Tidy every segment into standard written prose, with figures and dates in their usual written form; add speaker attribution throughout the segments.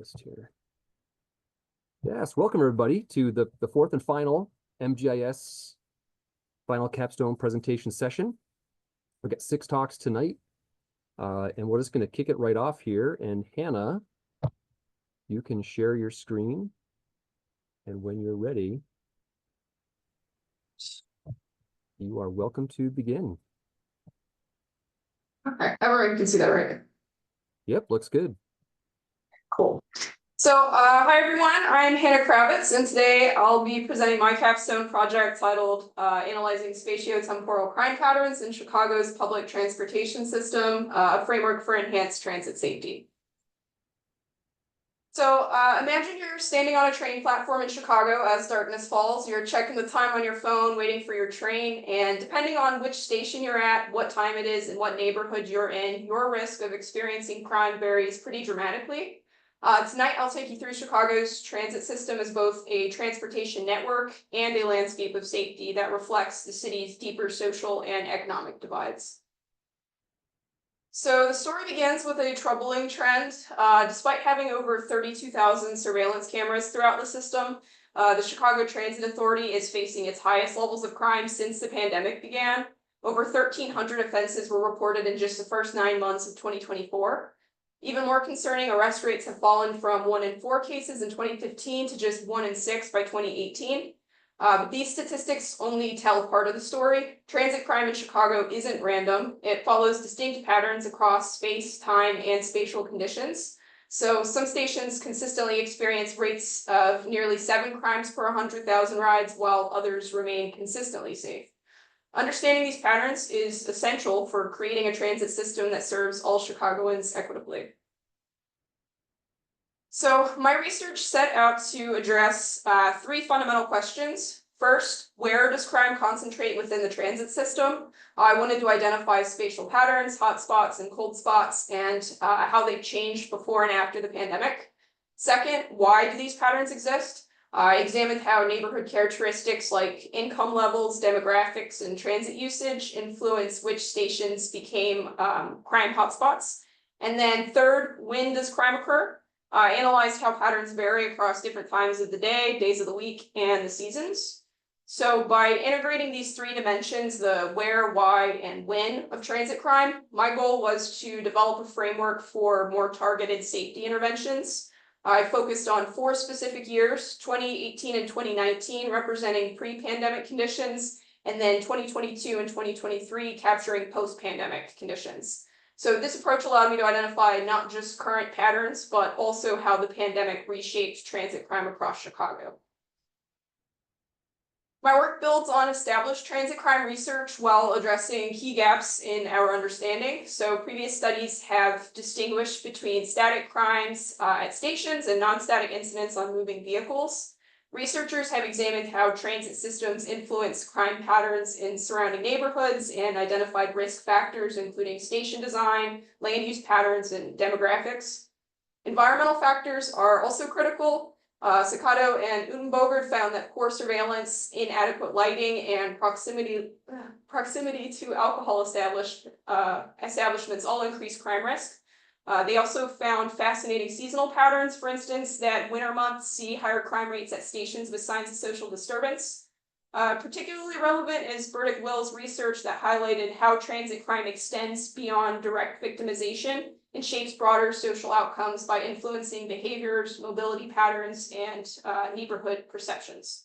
Speaker 1: list here. Yes, welcome everybody to the fourth and final MGIS final capstone presentation session. We've got 6 talks tonight, and we're just going to kick it right off here. And Hannah, you can share your screen, and when you're ready, you are welcome to begin.
Speaker 2: Okay, everyone can see that, right?
Speaker 1: Yep, looks good.
Speaker 2: Cool. So, hi everyone, I'm Hannah Kravitz, and today I'll be presenting my capstone project titled Analyzing Spatiotemporal Crime Patterns in Chicago's Public Transportation System, a Framework for Enhanced Transit Safety. So, imagine you're standing on a train platform in Chicago as darkness falls. You're checking the time on your phone, waiting for your train, and depending on which station you're at, what time it is, and what neighborhood you're in, your risk of experiencing crime varies pretty dramatically. Tonight, I'll take you through Chicago's transit system as both a transportation network and a landscape of safety that reflects the city's deeper social and economic divides. So the story begins with a troubling trend. Despite having over 32,000 surveillance cameras throughout the system, the Chicago Transit Authority is facing its highest levels of crime since the pandemic began. Over 1,300 offenses were reported in just the first 9 months of 2024. Even more concerning, arrest rates have fallen from 1 in 4 cases in 2015 to just 1 in 6 by 2018. But these statistics only tell part of the story. Transit crime in Chicago isn't random. It follows distinct patterns across space, time, and spatial conditions. So some stations consistently experience rates of nearly 7 crimes per 100,000 rides, while others remain consistently safe. Understanding these patterns is essential for creating a transit system that serves all Chicagoans equitably. So my research set out to address 3 fundamental questions. First, where does crime concentrate within the transit system? I wanted to identify spatial patterns, hot spots, and cold spots, and how they've changed before and after the pandemic. Second, why do these patterns exist? I examined how neighborhood characteristics like income levels, demographics, and transit usage influence which stations became crime hotspots. And then third, when does crime occur? I analyzed how patterns vary across different times of the day, days of the week, and the seasons. So by integrating these 3 dimensions, the where, why, and when of transit crime, my goal was to develop a framework for more targeted safety interventions. I focused on 4 specific years, 2018 and 2019 representing pre-pandemic conditions, and then 2022 and 2023 capturing post-pandemic conditions. So this approach allowed me to identify not just current patterns, but also how the pandemic reshaped transit crime across Chicago. My work builds on established transit crime research while addressing key gaps in our understanding. So previous studies have distinguished between static crimes at stations and non-static incidents on moving vehicles. Researchers have examined how transit systems influence crime patterns in surrounding neighborhoods and identified risk factors, including station design, land use patterns, and demographics. Environmental factors are also critical. Sakato and Utenbogert found that poor surveillance, inadequate lighting, and proximity to alcohol establishments all increase crime risk. They also found fascinating seasonal patterns, for instance, that winter months see higher crime rates at stations with signs of social disturbance. Particularly relevant is Burdick Will's research that highlighted how transit crime extends beyond direct victimization and shapes broader social outcomes by influencing behaviors, mobility patterns, and neighborhood perceptions.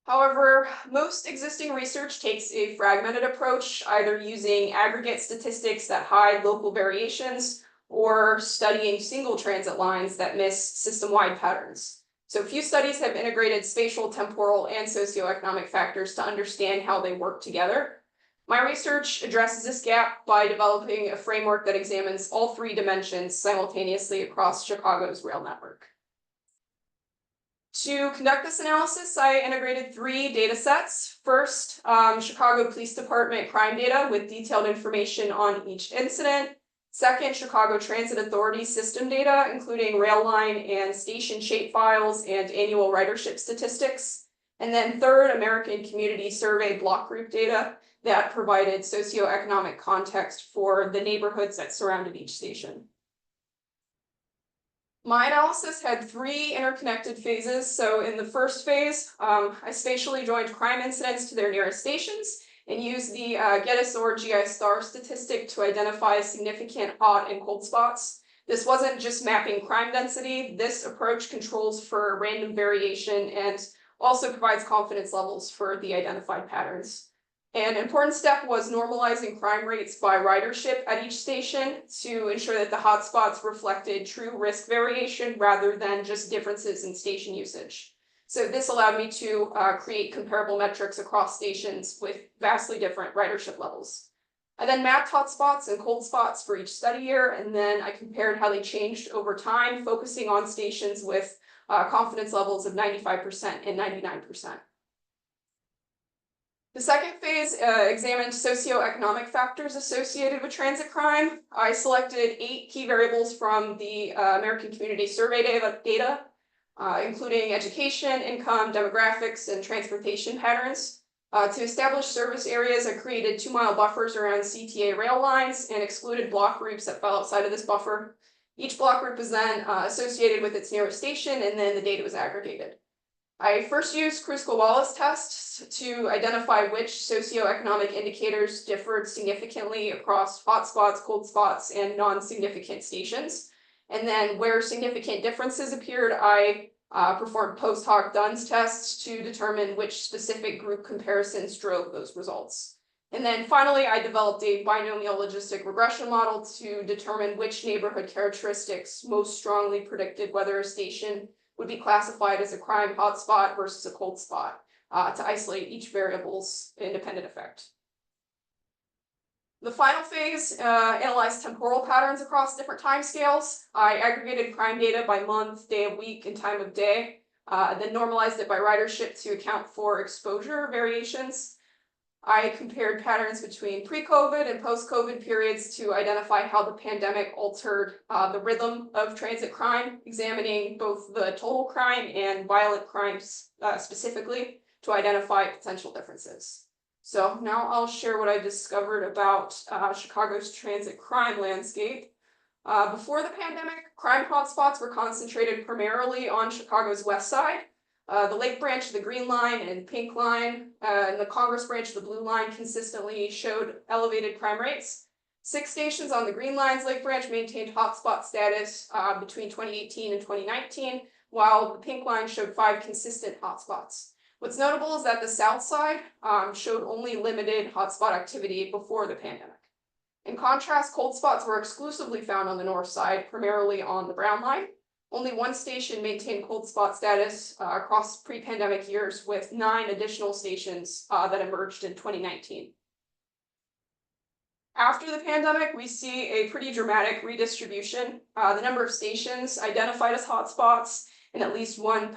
Speaker 2: However, most existing research takes a fragmented approach, either using aggregate statistics that hide local variations or studying single transit lines that miss system-wide patterns. So few studies have integrated spatial, temporal, and socioeconomic factors to understand how they work together. My research addresses this gap by developing a framework that examines all 3 dimensions simultaneously across Chicago's rail network. To conduct this analysis, I integrated 3 data sets. First, Chicago Police Department crime data with detailed information on each incident. Second, Chicago Transit Authority system data, including rail line and station shape files and annual ridership statistics. And then third, American Community Survey block group data that provided socioeconomic context for the neighborhoods that surrounded each station. My analysis had three interconnected phases. So in the first phase, I spatially joined crime incidents to their nearest stations and used the GEDIS or GIS star statistic to identify significant hot and cold spots. This wasn't just mapping crime density. This approach controls for random variation and also provides confidence levels for the identified patterns. An important step was normalizing crime rates by ridership at each station to ensure that the hotspots reflected true risk variation rather than just differences in station usage. So this allowed me to create comparable metrics across stations with vastly different ridership levels. I then mapped hotspots and cold spots for each study year, and then I compared how they changed over time, focusing on stations with confidence levels of 95% and 99%. The second phase examined socioeconomic factors associated with transit crime. I selected 8 key variables from the American Community Survey data, including education, income, demographics, and transportation patterns. To establish service areas, I created 2-mile buffers around CTA rail lines and excluded block groups that fell outside of this buffer. Each block group was then associated with its nearest station, and then the data was aggregated. I first used Kruskal-Wallis tests to identify which socioeconomic indicators differed significantly across hotspots, cold spots, and non-significant stations. And then where significant differences appeared, I performed post hoc Duns tests to determine which specific group comparisons drove those results. And then finally, I developed a binomial logistic regression model to determine which neighborhood characteristics most strongly predicted whether a station would be classified as a crime hotspot versus a cold spot to isolate each variable's independent effect. The final phase analyzed temporal patterns across different timescales. I aggregated crime data by month, day of week, and time of day, then normalized it by ridership to account for exposure variations. I compared patterns between pre-COVID and post-COVID periods to identify how the pandemic altered the rhythm of transit crime, examining both the total crime and violent crimes specifically to identify potential differences. So now I'll share what I discovered about Chicago's transit crime landscape. Before the pandemic, crime hotspots were concentrated primarily on Chicago's west side. The Lake Branch of the Green Line and Pink Line and the Congress Branch of the Blue Line consistently showed elevated crime rates. 6 stations on the Green Line's Lake Branch maintained hotspot status between 2018 and 2019, while the Pink Line showed 5 consistent hotspots. What's notable is that the South Side showed only limited hotspot activity before the pandemic. In contrast, cold spots were exclusively found on the North Side, primarily on the Brown Line. Only 1 station maintained cold spot status across pre-pandemic years, with 9 additional stations that emerged in 2019. After the pandemic, we see a pretty dramatic redistribution. The number of stations identified as hotspots in at least one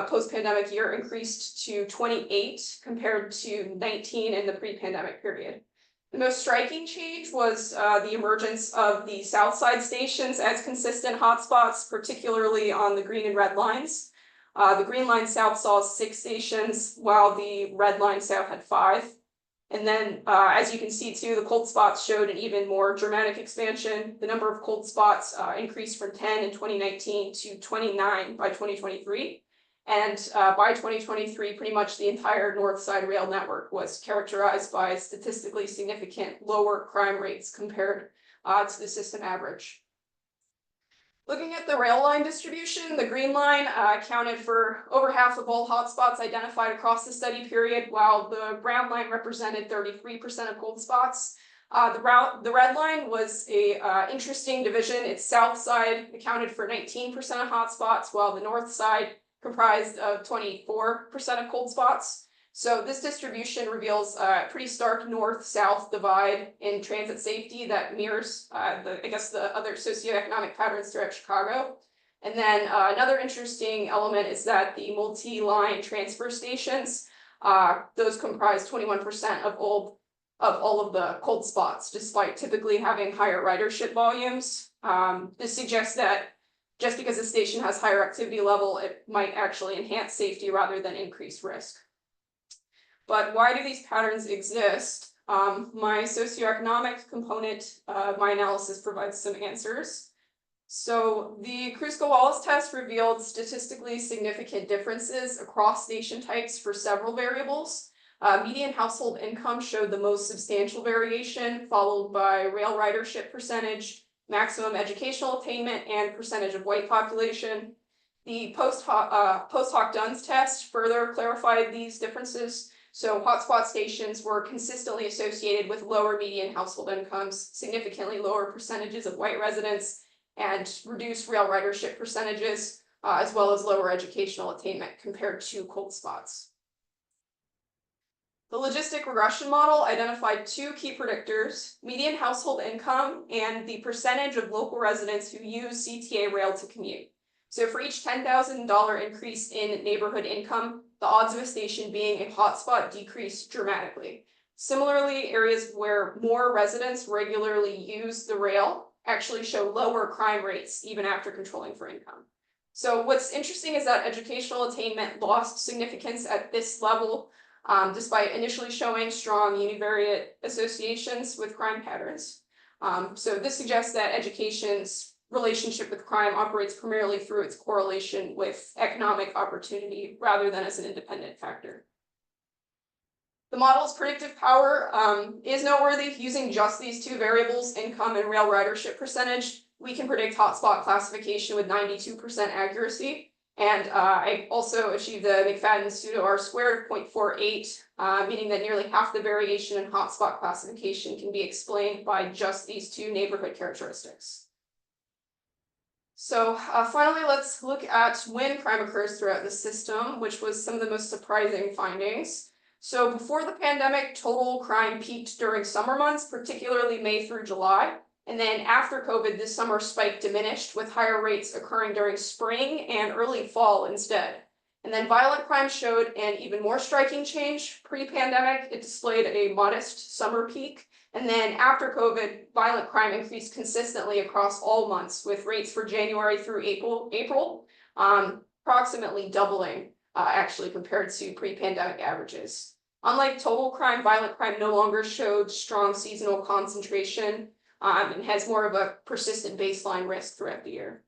Speaker 2: post-pandemic year increased to 28 compared to 19 in the pre-pandemic period. The most striking change was the emergence of the South Side stations as consistent hotspots, particularly on the Green and Red lines. The Green Line South saw 6 stations, while the Red Line South had 5. And then, as you can see too, the cold spots showed an even more dramatic expansion. The number of cold spots increased from 10 in 2019 to 29 by 2023. And by 2023, pretty much the entire North Side rail network was characterized by statistically significant lower crime rates compared to the system average. Looking at the rail line distribution, the Green Line accounted for over half of all hotspots identified across the study period, while the Brown Line represented 33% of cold spots. The Red Line was a interesting division. Its South Side accounted for 19% of hotspots, while the North Side comprised of 24% of cold spots. So this distribution reveals a pretty stark north-south divide in transit safety that mirrors the other socioeconomic patterns throughout Chicago. And then another interesting element is that the multi-line transfer stations, those comprise 21% of all of the cold spots, despite typically having higher ridership volumes. This suggests that just because a station has higher activity level, it might actually enhance safety rather than increase risk. But why do these patterns exist? My socioeconomic component of my analysis provides some answers. So the Kruskal-Wallis test revealed statistically significant differences across station types for several variables. Median household income showed the most substantial variation, followed by rail ridership percentage, maximum educational attainment, and percentage of white population. The post hoc Duns test further clarified these differences. So hotspot stations were consistently associated with lower median household incomes, significantly lower percentages of white residents, and reduced rail ridership percentages, as well as lower educational attainment compared to cold spots. The logistic regression model identified two key predictors: median household income and the percentage of local residents who use CTA rail to commute. So for each $10,000 increase in neighborhood income, the odds of a station being a hotspot decreased dramatically. Similarly, areas where more residents regularly use the rail actually show lower crime rates even after controlling for income. So what's interesting is that educational attainment lost significance at this level, despite initially showing strong univariate associations with crime patterns. So this suggests that education's relationship with crime operates primarily through its correlation with economic opportunity rather than as an independent factor. The model's predictive power is noteworthy. Using just these two variables, income and rail ridership percentage, we can predict hotspot classification with 92% accuracy. And I also achieved the McFadden pseudo R-squared of 0.48, meaning that nearly half the variation in hotspot classification can be explained by just these two neighborhood characteristics. So finally, let's look at when crime occurs throughout the system, which was some of the most surprising findings. So before the pandemic, total crime peaked during summer months, particularly May through July. And then after COVID, this summer spike diminished, with higher rates occurring during spring and early fall instead. And then violent crime showed an even more striking change. Pre-pandemic, it displayed a modest summer peak. And then after COVID, violent crime increased consistently across all months, with rates for January through April approximately doubling, actually, compared to pre-pandemic averages. Unlike total crime, violent crime no longer showed strong seasonal concentration, and has more of a persistent baseline risk throughout the year.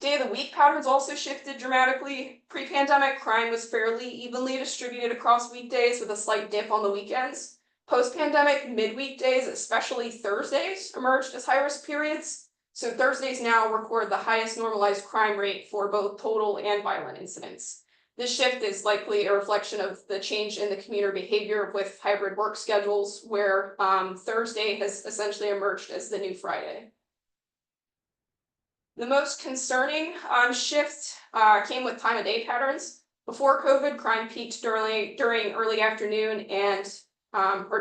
Speaker 2: Day of the week patterns also shifted dramatically. Pre-pandemic, crime was fairly evenly distributed across weekdays, with a slight dip on the weekends. Post-pandemic, midweek days, especially Thursdays, emerged as high-risk periods. So Thursdays now record the highest normalized crime rate for both total and violent incidents. This shift is likely a reflection of the change in the commuter behavior with hybrid work schedules, where Thursday has essentially emerged as the new Friday. The most concerning shift came with time of day patterns. Before COVID, crime peaked during early afternoon and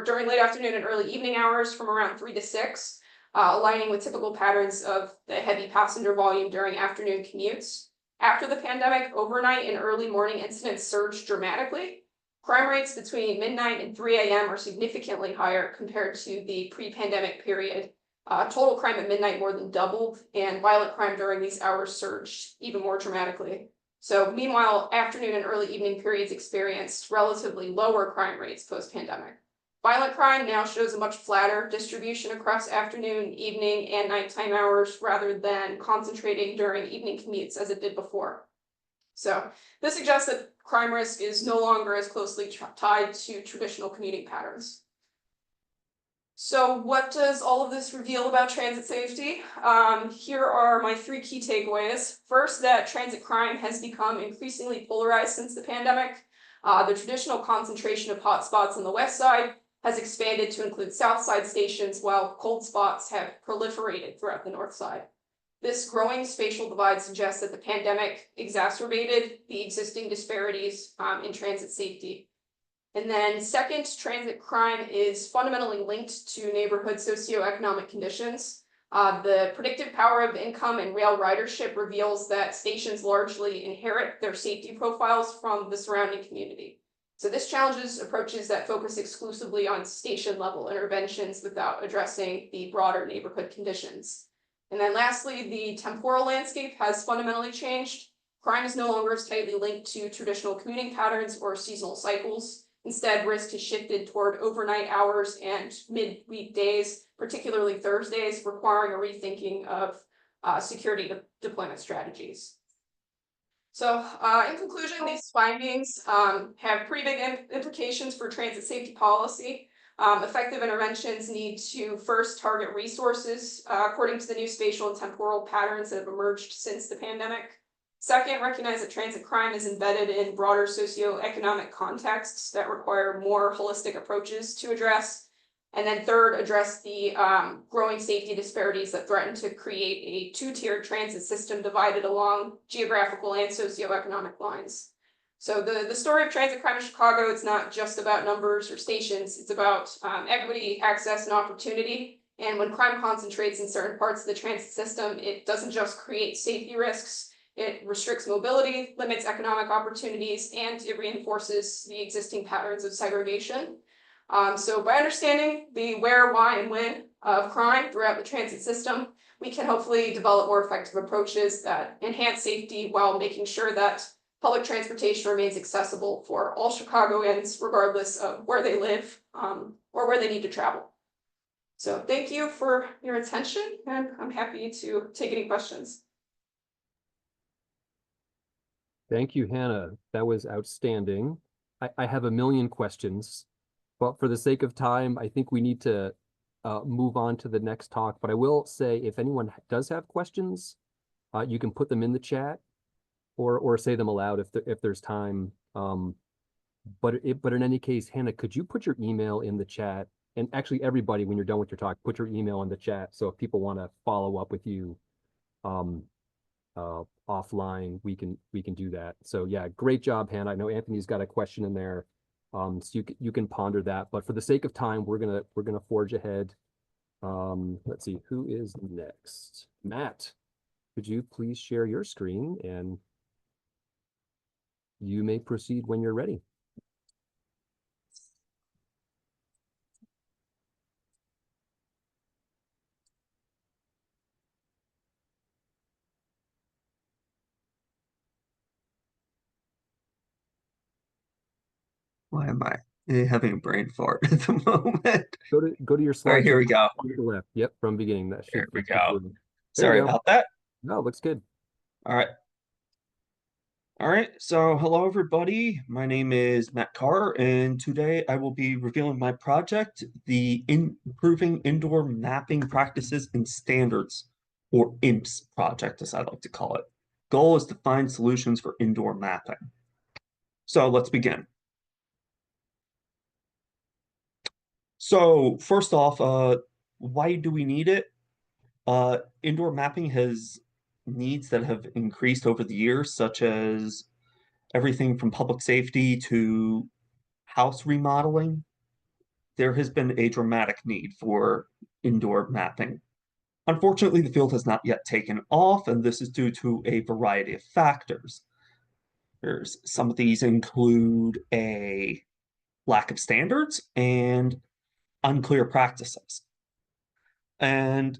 Speaker 2: during late afternoon and early evening hours from around 3 to 6, aligning with typical patterns of the heavy passenger volume during afternoon commutes. After the pandemic, overnight and early morning incidents surged dramatically. Crime rates between midnight and 3 a.m. are significantly higher compared to the pre-pandemic period. Total crime at midnight more than doubled, and violent crime during these hours surged even more dramatically. So meanwhile, afternoon and early evening periods experienced relatively lower crime rates post-pandemic. Violent crime now shows a much flatter distribution across afternoon, evening, and nighttime hours, rather than concentrating during evening commutes as it did before. So this suggests that crime risk is no longer as closely tied to traditional commuting patterns. So what does all of this reveal about transit safety? Here are my 3 key takeaways. First, that transit crime has become increasingly polarized since the pandemic. The traditional concentration of hotspots on the west side has expanded to include south side stations, while cold spots have proliferated throughout the north side. This growing spatial divide suggests that the pandemic exacerbated the existing disparities in transit safety. And then second, transit crime is fundamentally linked to neighborhood socioeconomic conditions. The predictive power of income and rail ridership reveals that stations largely inherit their safety profiles from the surrounding community. So this challenges approaches that focus exclusively on station-level interventions without addressing the broader neighborhood conditions. And then lastly, the temporal landscape has fundamentally changed. Crime is no longer as tightly linked to traditional commuting patterns or seasonal cycles. Instead, risk has shifted toward overnight hours and midweek days, particularly Thursdays, requiring a rethinking of security deployment strategies. So in conclusion, these findings have pretty big implications for transit safety policy. Effective interventions need to first target resources according to the new spatial and temporal patterns that have emerged since the pandemic. Second, recognize that transit crime is embedded in broader socioeconomic contexts that require more holistic approaches to address. And then third, address the growing safety disparities that threaten to create a two-tiered transit system divided along geographical and socioeconomic lines. So the story of transit crime in Chicago, it's not just about numbers or stations, it's about equity, access, and opportunity. And when crime concentrates in certain parts of the transit system, it doesn't just create safety risks, it restricts mobility, limits economic opportunities, and it reinforces the existing patterns of segregation. So by understanding the where, why, and when of crime throughout the transit system, we can hopefully develop more effective approaches that enhance safety while making sure that public transportation remains accessible for all Chicagoans, regardless of where they live or where they need to travel. So thank you for your attention, and I'm happy to take any questions.
Speaker 1: Thank you, Hannah. That was outstanding. I have a million questions, but for the sake of time, I think we need to move on to the next talk. But I will say, if anyone does have questions, you can put them in the chat or say them aloud if there's time. But in any case, Hannah, could you put your email in the chat? And actually, everybody, when you're done with your talk, put your email in the chat. So if people want to follow up with you offline, we can do that. So yeah, great job, Hannah. I know Anthony's got a question in there. So you can ponder that. But for the sake of time, we're gonna forge ahead. Let's see, who is next? Matt, could you please share your screen, and you may proceed when you're ready.
Speaker 3: Why am I having a brain fart at the moment?
Speaker 1: Go to your slide.
Speaker 3: All right, here we go.
Speaker 1: To the left. Yep, from beginning. That should.
Speaker 3: Here we go.
Speaker 1: There
Speaker 3: Sorry
Speaker 1: you go.
Speaker 3: about that.
Speaker 1: No, looks good.
Speaker 3: All right. All right, so hello everybody. My name is Matt Carr, and today I will be revealing my project, the Improving Indoor Mapping Practices and Standards, or IMPS project, as I like to call it. Goal is to find solutions for indoor mapping. So let's begin. So first off, why do we need it? Indoor mapping has needs that have increased over the years, such as everything from public safety to house remodeling. There has been a dramatic need for indoor mapping. Unfortunately, the field has not yet taken off, and this is due to a variety of factors. Some of these include a lack of standards and unclear practices. And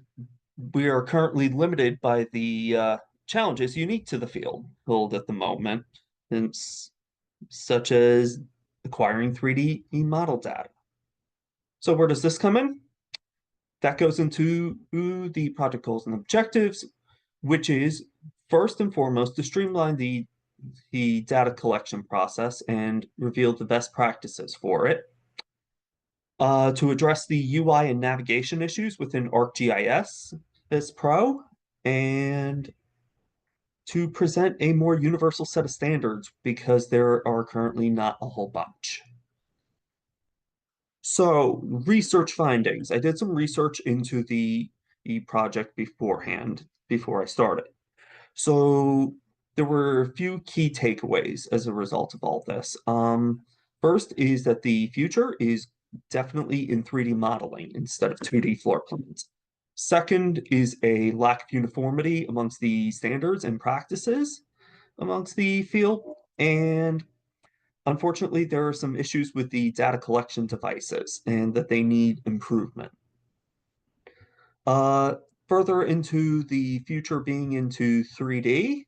Speaker 3: we are currently limited by the challenges unique to the field at the moment, such as acquiring 3D model data. So where does this come in? That goes into the project goals and objectives, which is first and foremost to streamline the data collection process and reveal the best practices for it. To address the UI and navigation issues within ArcGIS as Pro, and to present a more universal set of standards because there are currently not a whole bunch. So, research findings. I did some research into the project beforehand, before I started. So, there were a few key takeaways as a result of all this. First is that the future is definitely in 3D modeling instead of 2D floor plans. Second is a lack of uniformity amongst the standards and practices amongst the field. And unfortunately, there are some issues with the data collection devices and that they need improvement. Further into the future being into 3D,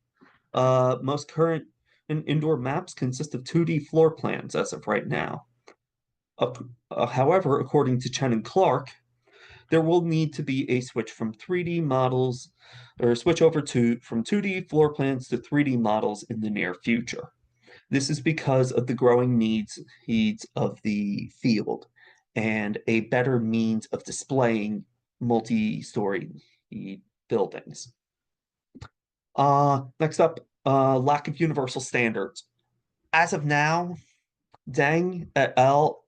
Speaker 3: most current indoor maps consist of 2D floor plans as of right now. However, according to Chen and Clark, there will need to be a switch from 3D models, or switch over to from 2D floor plans to 3D models in the near future. This is because of the growing needs of the field and a better means of displaying multi-story buildings. Next up, lack of universal standards. As of now, Deng et al.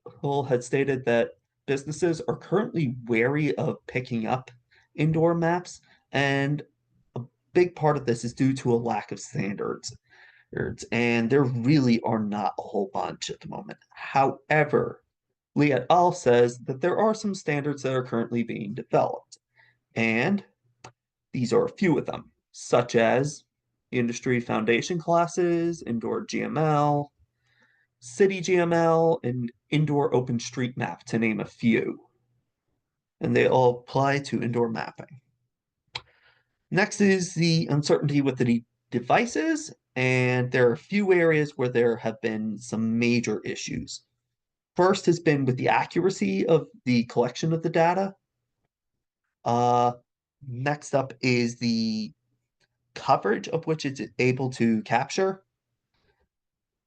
Speaker 3: Had stated that businesses are currently wary of picking up indoor maps, and a big part of this is due to a lack of standards. And there really are not a whole bunch at the moment. However, Lee et al. Says that there are some standards that are currently being developed, and these are a few of them, such as industry foundation classes, indoor GML, city GML, and indoor OpenStreetMap, to name a few. And they all apply to indoor mapping. Next is the uncertainty with the devices, and there are a few areas where there have been some major issues. First has been with the accuracy of the collection of the data. Next up is the coverage of which it's able to capture.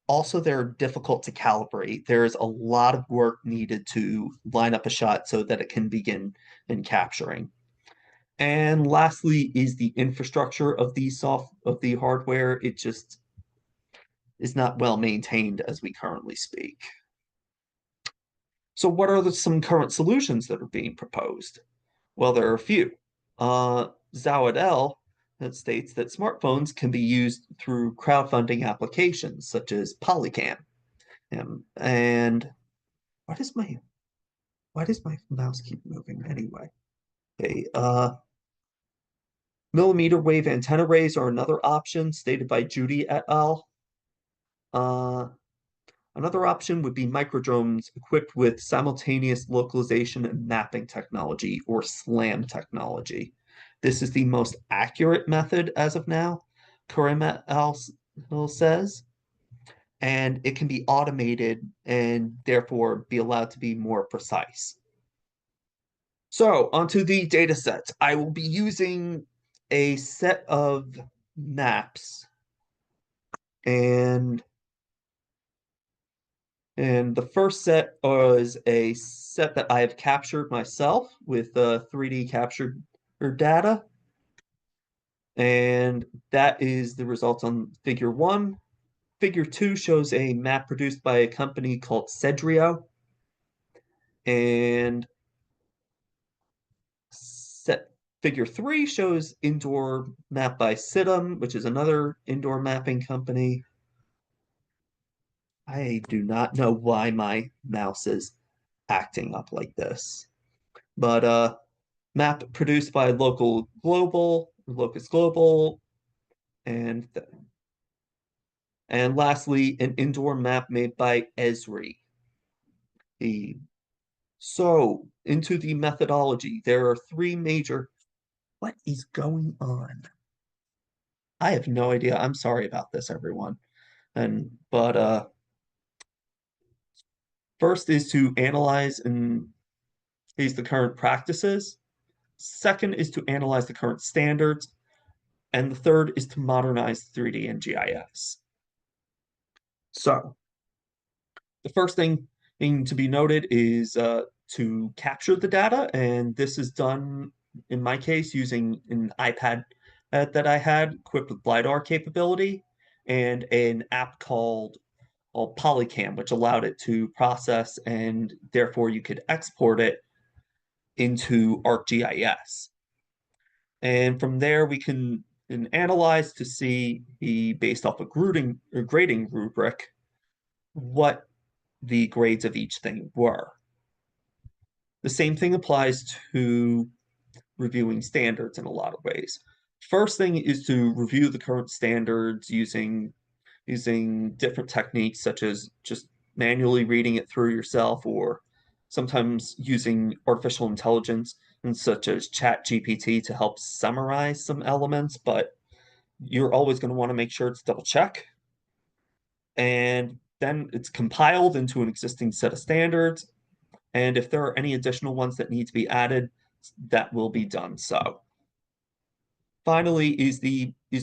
Speaker 3: Also, they're difficult to calibrate. There's a lot of work needed to line up a shot so that it can begin in capturing. And lastly is the infrastructure of the hardware. It just is not well maintained as we currently speak. So what are some current solutions that are being proposed? Well, there are a few. Zhao et al. States that smartphones can be used through crowdfunding applications such as Polycam. And why does my mouse keep moving anyway? Okay, millimeter wave antenna arrays are another option stated by Judy et al. Another option would be microdrones equipped with simultaneous localization and mapping technology, or SLAM technology. This is the most accurate method as of now, Karim et al. Says, and it can be automated and therefore be allowed to be more precise. So onto the data sets. I will be using a set of maps, and the first set was a set that I have captured myself with 3D captured data. And that is the results on figure 1. Figure 2 shows a map produced by a company called Cedrio. And figure 3 shows indoor map by Situm, which is another indoor mapping company. I do not know why my mouse is acting up like this. But map produced by Locus Global, and lastly, an indoor map made by Esri. So, into the methodology, there are 3 major. What is going on? I have no idea. I'm sorry about this, everyone. But first is to analyze and is the current practices. Second is to analyze the current standards. And the third is to modernize 3D and GIS. So, the first thing to be noted is to capture the data, and this is done, in my case, using an iPad that I had equipped with LiDAR capability and an app called Polycam, which allowed it to process, and therefore you could export it into ArcGIS. And from there, we can analyze to see, based off a grading rubric, what the grades of each thing were. The same thing applies to reviewing standards in a lot of ways. First thing is to review the current standards using different techniques, such as just manually reading it through yourself, or sometimes using artificial intelligence, and such as ChatGPT, to help summarize some elements, but you're always going to want to make sure it's double check. And then it's compiled into an existing set of standards. And if there are any additional ones that need to be added, that will be done so. Finally, is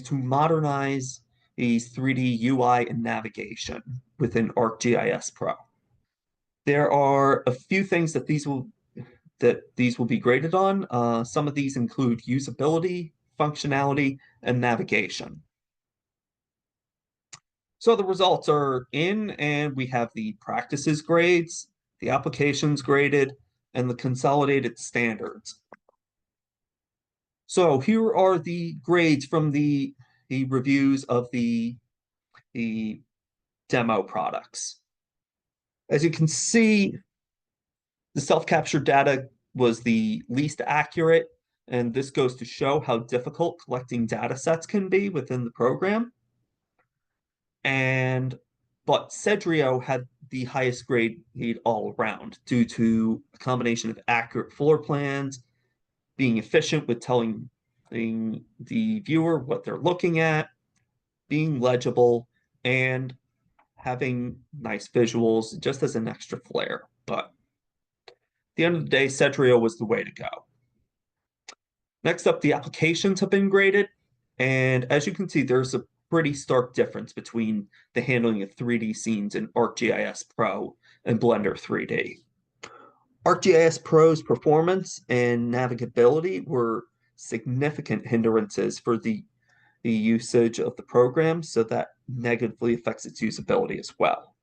Speaker 3: to modernize these 3D UI and navigation within ArcGIS Pro. There are a few things that these will be graded on. Some of these include usability, functionality, and navigation. So the results are in, and we have the practices grades, the applications graded, and the consolidated standards. So here are the grades from the reviews of the demo products. As you can see, the self-captured data was the least accurate, and this goes to show how difficult collecting data sets can be within the program. But Cedrio had the highest grade all around due to a combination of accurate floor plans, being efficient with telling the viewer what they're looking at, being legible, and having nice visuals just as an extra flair. But at the end of the day, Cedrio was the way to go. Next up, the applications have been graded. And as you can see, there's a pretty stark difference between the handling of 3D scenes in ArcGIS Pro and Blender 3D. ArcGIS Pro's performance and navigability were significant hindrances for the usage of the program, so that negatively affects its usability as well,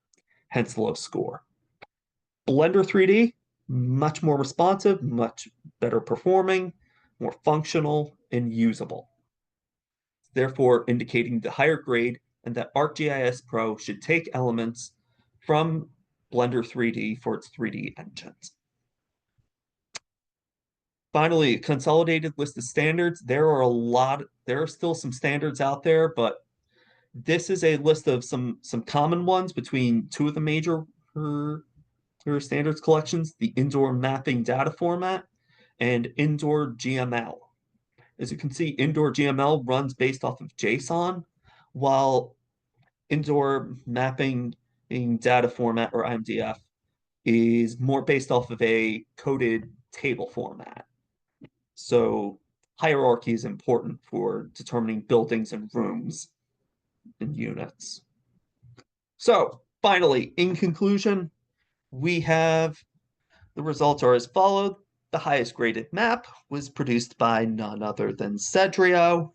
Speaker 3: hence the low score. Blender 3D, much more responsive, much better performing, more functional, and usable, therefore indicating the higher grade and that ArcGIS Pro should take elements from Blender 3D for its 3D engines. Finally, a consolidated list of standards. There are still some standards out there, but this is a list of some common ones between two of the major standards collections, the indoor mapping data format and indoor GML. As you can see, indoor GML runs based off of JSON, while indoor mapping data format, or IMDF, is more based off of a coded table format. So hierarchy is important for determining buildings and rooms and units. So finally, in conclusion, we have the results are as followed. The highest graded map was produced by none other than Cedrio.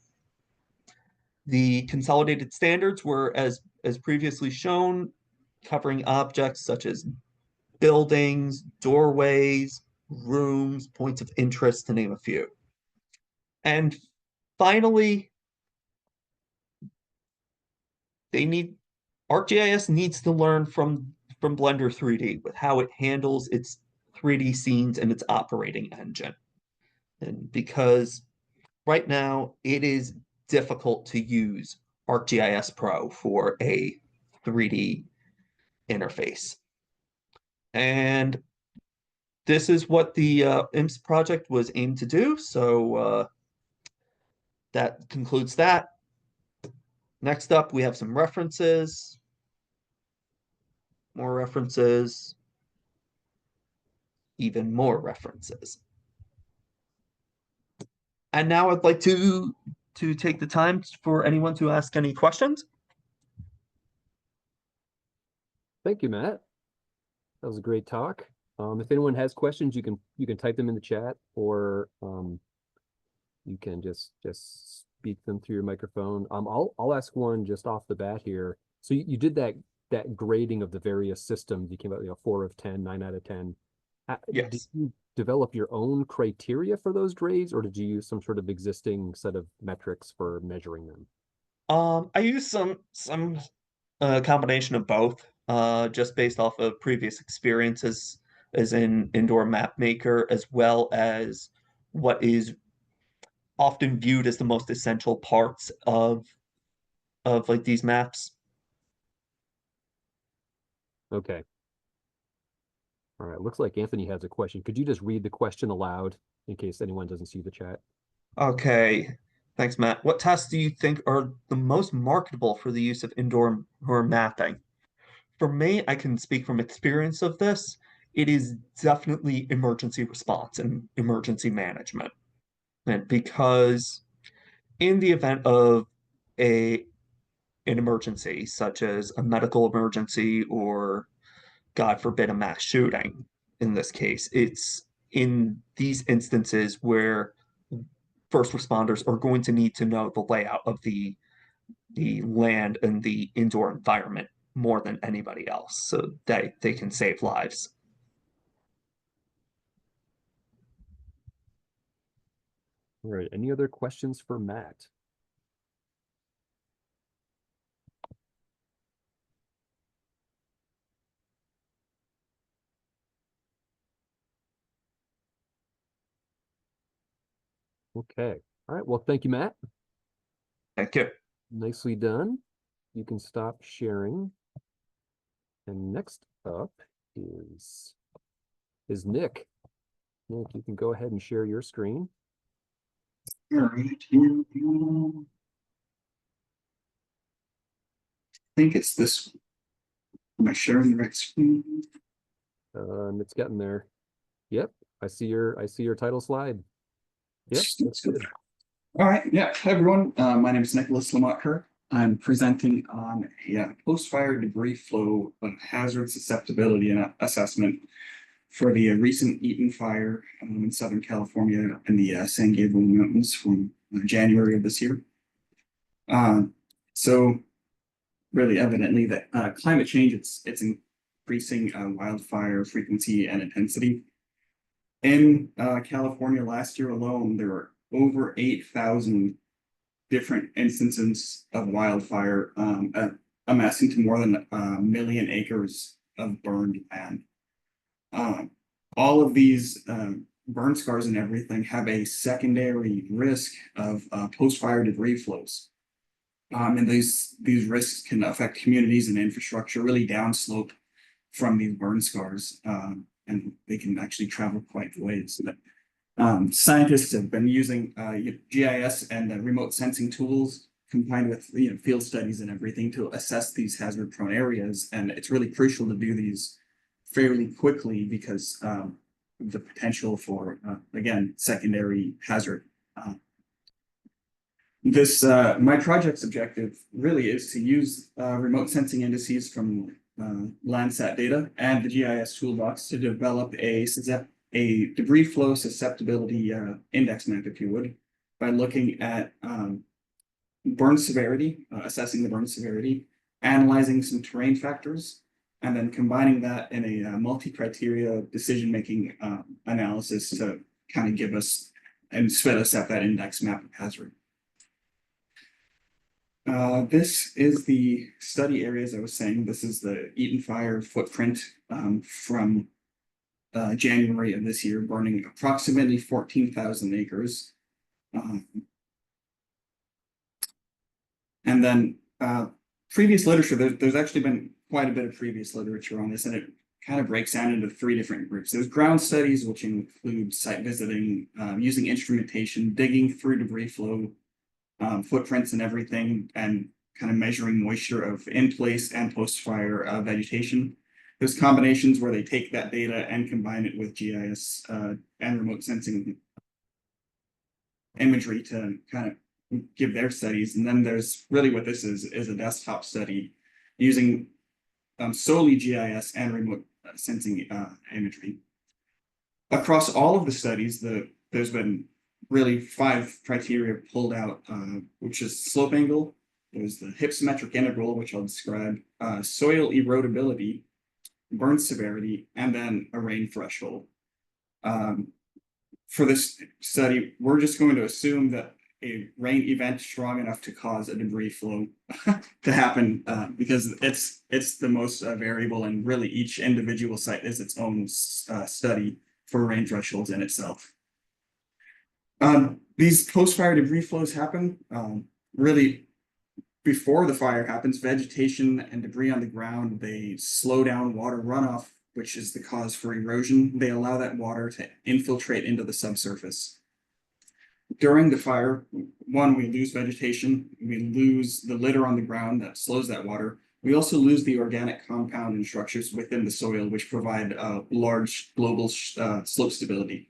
Speaker 3: The consolidated standards were, as previously shown, covering objects such as buildings, doorways, rooms, points of interest, to name a few. And finally, ArcGIS needs to learn from Blender 3D with how it handles its 3D scenes and its operating engine. And because right now it is difficult to use ArcGIS Pro for a 3D interface. And this is what the IMPS project was aimed to do. So that concludes that. Next up, we have some references. More references. Even more references. And now I'd like to take the time for anyone to ask any questions.
Speaker 1: Thank you, Matt. That was a great talk. If anyone has questions, you can type them in the chat, or you can just speak them through your microphone. I'll ask one just off the bat here. So you did that grading of the various systems. You came out, 4 of 10, 9 out of 10.
Speaker 3: Yes.
Speaker 1: Did you develop your own criteria for those grades, or did you use some sort of existing set of metrics for measuring them?
Speaker 3: I used some combination of both, just based off of previous experiences as an indoor map maker, as well as what is often viewed as the most essential parts of like these maps.
Speaker 1: Okay. All right. Looks like Anthony has a question. Could you just read the question aloud in case anyone doesn't see the chat?
Speaker 3: Okay. Thanks, Matt. What tasks do you think are the most marketable for the use of indoor mapping? for me, I can speak from experience of this. It is definitely emergency response and emergency management. And because in the event of a an emergency, such as a medical emergency or, God forbid, a mass shooting, in this case, it's in these instances where first responders are going to need to know the layout of the land and the indoor environment more than anybody else so that they can save lives.
Speaker 1: All right, any other questions for Matt? Okay, all right, well, thank you, Matt.
Speaker 3: Thank you.
Speaker 1: Nicely done. You can stop sharing. And next up is Nick. Nick, you can go ahead and share your screen.
Speaker 4: All right, here we go. I think it's this one. Am I sharing the right screen?
Speaker 1: It's getting there. Yep, I see your title slide. Yep, that's good.
Speaker 4: All right, yeah. Hi, everyone. My name is Nicholas Lamotte. I'm presenting on a post-fire debris flow hazard susceptibility and assessment for the recent Eaton fire in Southern California in the San Gabriel Mountains from January of this year. So really evidently that climate change, it's increasing wildfire frequency and intensity. In California last year alone, there were over 8,000 different instances of wildfire, amassing to more than 1 million acres of burned land. All of these burn scars and everything have a secondary risk of post-fire debris flows. And these risks can affect communities and infrastructure really downslope from these burn scars, and they can actually travel quite a ways. But scientists have been using GIS and remote sensing tools combined with field studies and everything to assess these hazard-prone areas, and it's really crucial to do these fairly quickly because the potential for again secondary hazard. My project's objective really is to use remote sensing indices from Landsat data and the GIS toolbox to develop a debris flow susceptibility index map, if you would, by looking at burn severity, assessing the burn severity, analyzing some terrain factors, and then combining that in a multi-criteria decision-making analysis to kind of give us and spit us at that index map of hazard. This is the study areas I was saying. This is the Eaton fire footprint from January of this year, burning approximately 14,000 acres. And then previous literature, there's actually been quite a bit of previous literature on this, and it kind of breaks down into 3 different groups. There's ground studies, which include site visiting, using instrumentation, digging through debris flow, footprints and everything, and kind of measuring moisture of in-place and post-fire vegetation. There's combinations where they take that data and combine it with GIS and remote sensing imagery to kind of give their studies. And then there's really what this is a desktop study using solely GIS and remote sensing imagery. Across all of the studies, there's been really 5 criteria pulled out, which is slope angle, there's the hypsometric integral, which I'll describe, soil erodibility, burn severity, and then a rain threshold. For this study, we're just going to assume that a rain event strong enough to cause a debris flow to happen, because it's the most variable, and really each individual site is its own study for rain thresholds in itself. These post-fire debris flows happen really before the fire happens. Vegetation and debris on the ground, they slow down water runoff, which is the cause for erosion. They allow that water to infiltrate into the subsurface. During the fire, 1, we lose vegetation, we lose the litter on the ground that slows that water, We also lose the organic compound and structures within the soil, which provide large global slope stability.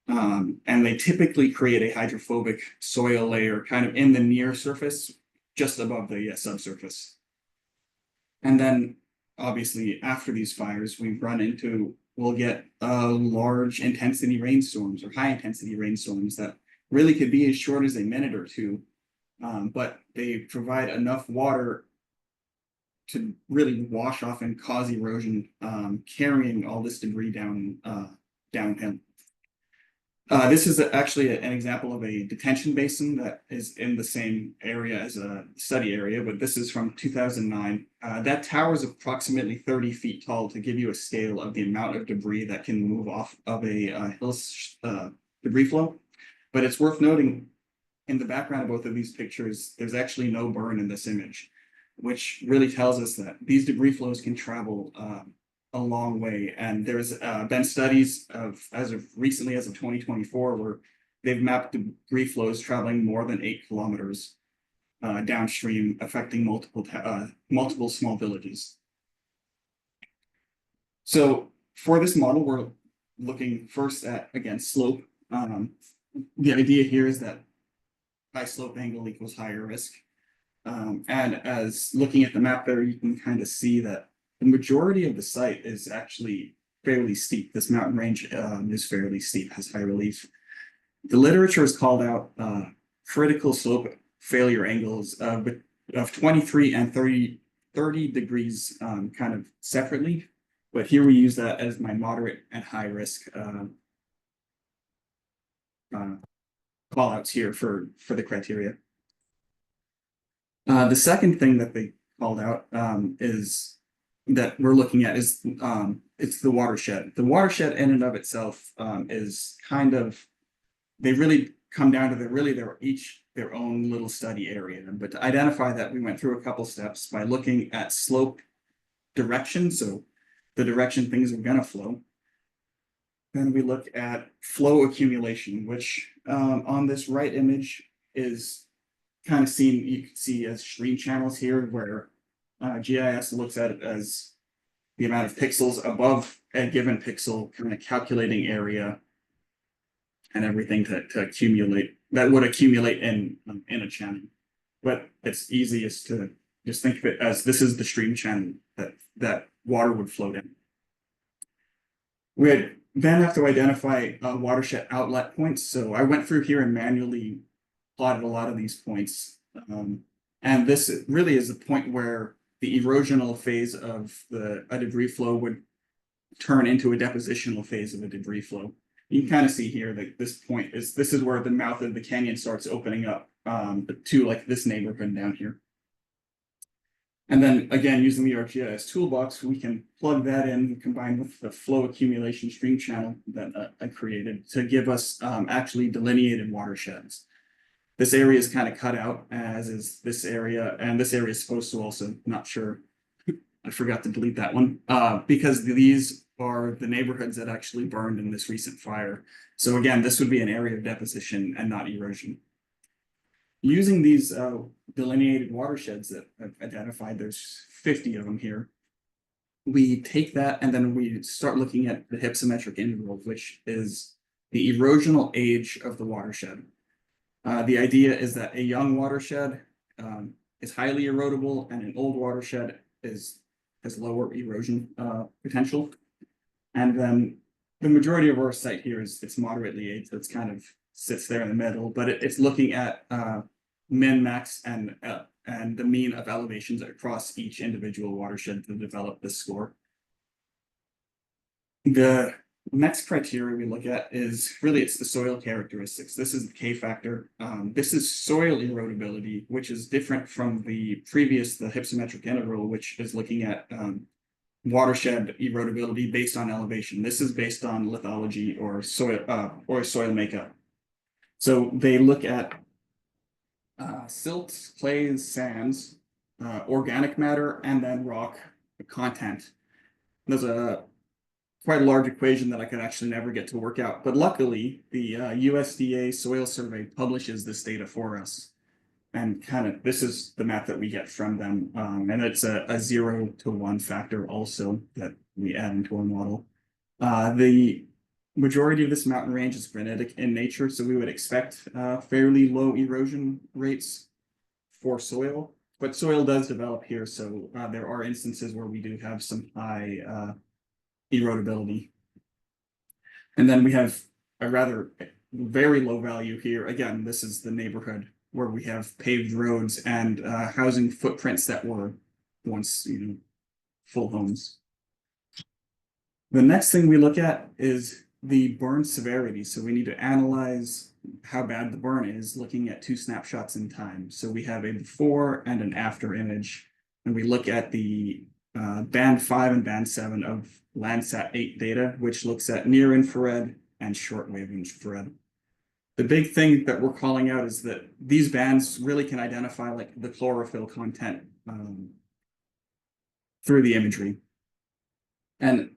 Speaker 4: And they typically create a hydrophobic soil layer kind of in the near surface, just above the subsurface. And then obviously after these fires, we'll get large intensity rainstorms or high intensity rainstorms that really could be as short as a minute or two. But they provide enough water to really wash off and cause erosion, carrying all this debris downhill. This is actually an example of a detention basin that is in the same area as a study area, but this is from 2009. That tower is approximately 30 feet tall to give you a scale of the amount of debris that can move off of a hill debris flow. But it's worth noting, in the background of both of these pictures, there's actually no burn in this image, which really tells us that these debris flows can travel a long way. And there's been studies as of recently as of 2024 where they've mapped debris flows traveling more than 8 kilometers downstream, affecting multiple small villages. So for this model, we're looking first at, again, slope. The idea here is that high slope angle equals higher risk. And as looking at the map there, you can kind of see that the majority of the site is actually fairly steep. This mountain range is fairly steep, has high relief. The literature has called out critical slope failure angles of 23 and 30 degrees kind of separately. But here we use that as my moderate and high risk call outs here for the criteria. The second thing that they called out is that we're looking at is it's the watershed. The watershed in and of itself is kind of, they really come down to they're each their own little study area. But to identify that, we went through a couple steps by looking at slope direction, so the direction things are gonna flow. Then we look at flow accumulation, which on this right image is kind of seen, you can see as stream channels here, where GIS looks at it as the amount of pixels above a given pixel, kind of calculating area and everything to accumulate, that would accumulate in a channel. But it's easiest to just think of it as this is the stream channel that water would flow in. We then have to identify watershed outlet points. So I went through here and manually plotted a lot of these points. And this really is the point where the erosional phase of a debris flow would turn into a depositional phase of a debris flow. You can kind of see here that this is where the mouth of the canyon starts opening up to like this neighborhood down here. And then again, using the ArcGIS toolbox, we can plug that in combined with the flow accumulation stream channel that I created to give us actually delineated watersheds. This area is kind of cut out, as is this area, and this area is supposed to also, not sure, I forgot to delete that one, because these are the neighborhoods that actually burned in this recent fire. So again, this would be an area of deposition and not erosion. Using these delineated watersheds that I've identified, there's 50 of them here. We take that and then we start looking at the hypsometric interval, which is the erosional age of the watershed. The idea is that a young watershed is highly erodible and an old watershed has lower erosion potential. And then the majority of our site here it's moderately aged, so it's kind of sits there in the middle, but it's looking at min, max, and the mean of elevations across each individual watershed to develop this score. The next criteria we look at is really it's the soil characteristics. This is the K factor. This is soil erodibility, which is different from the hypsometric interval, which is looking at watershed erodibility based on elevation. This is based on lithology or soil makeup. So they look at silts, clays, sands, organic matter, and then rock content. There's quite a large equation that I could actually never get to work out, but luckily the USDA Soil Survey publishes this data for us. And kind of, this is the map that we get from them. And it's a 0 to 1 factor also that we add into our model. The majority of this mountain range is granitic in nature, so we would expect fairly low erosion rates for soil. But soil does develop here, so there are instances where we do have some high erodibility. And then we have a rather very low value here. Again, this is the neighborhood where we have paved roads and housing footprints that were once, full homes. The next thing we look at is the burn severity. So we need to analyze how bad the burn is, looking at 2 snapshots in time. So we have a before and an after image, and we look at the band 5 and band 7 of Landsat 8 data, which looks at near infrared and shortwave infrared. The big thing that we're calling out is that these bands really can identify like the chlorophyll content through the imagery. And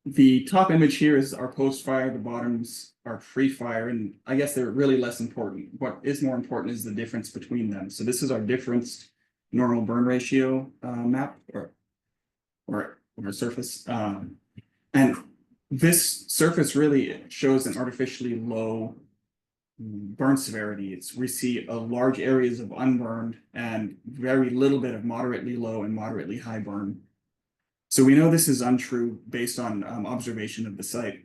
Speaker 4: the top image here is our post-fire, the bottoms are pre-fire, and I guess they're really less important. What is more important is the difference between them. So this is our difference normal burn ratio map or surface. And this surface really shows an artificially low burn severity. We see large areas of unburned and very little bit of moderately low and moderately high burn. So we know this is untrue based on observation of the site.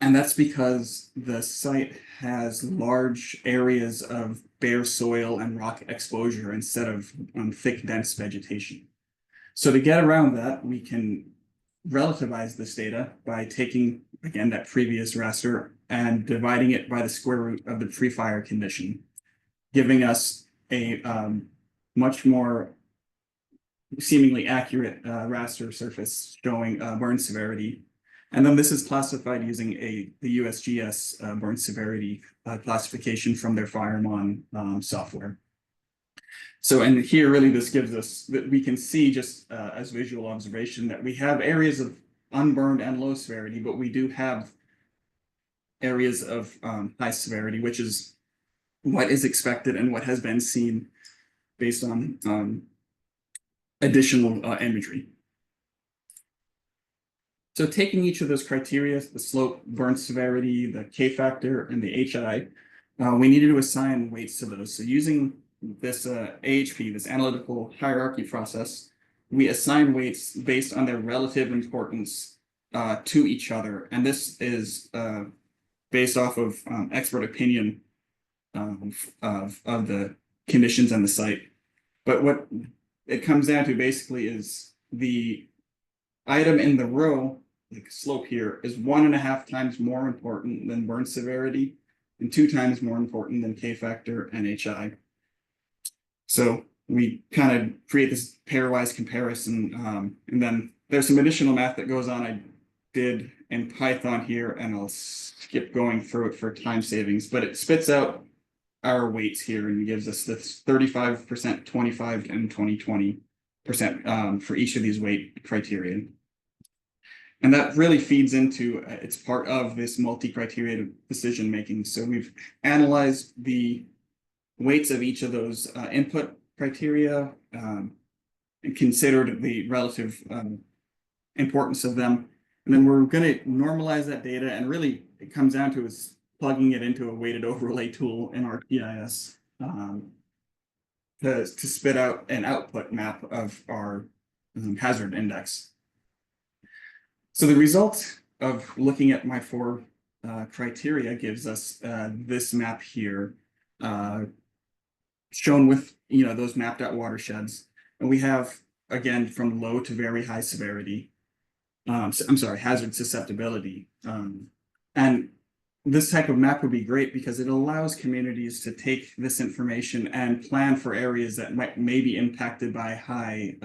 Speaker 4: And that's because the site has large areas of bare soil and rock exposure instead of thick, dense vegetation. So to get around that, we can relativize this data by taking, again, that previous raster and dividing it by the square root of the pre-fire condition, giving us a much more seemingly accurate raster surface showing burn severity. And then this is classified using the USGS burn severity classification from their FireMon software. So, and here really this gives us that we can see just as visual observation that we have areas of unburned and low severity, but we do have areas of high severity, which is what is expected and what has been seen based on additional imagery. So taking each of those criteria, the slope, burn severity, the K factor, and the HI, we needed to assign weights to those. So using this AHP, this analytical hierarchy process, we assign weights based on their relative importance to each other. And this is based off of expert opinion of the conditions on the site. But what it comes down to basically is the item in the row, like slope here, is 1.5 times more important than burn severity and 2 times more important than K factor and HI. So we kind of create this pairwise comparison, and then there's some additional math that goes on. I did in Python here, and I'll skip going through it for time savings, but it spits out our weights here and gives us this 35%, 25, and 20% for each of these weight criteria. And that really feeds into, it's part of this multi-criteria decision making. So we've analyzed the weights of each of those input criteria and considered the relative importance of them. And then we're going to normalize that data, and really it comes down to is plugging it into a weighted overlay tool in our GIS to spit out an output map of our hazard index. So the result of looking at my 4 criteria gives us this map here, shown with those mapped out watersheds, and we have again from low to very high severity. I'm sorry, hazard susceptibility, and this type of map would be great because it allows communities to take this information and plan for areas that may be impacted by high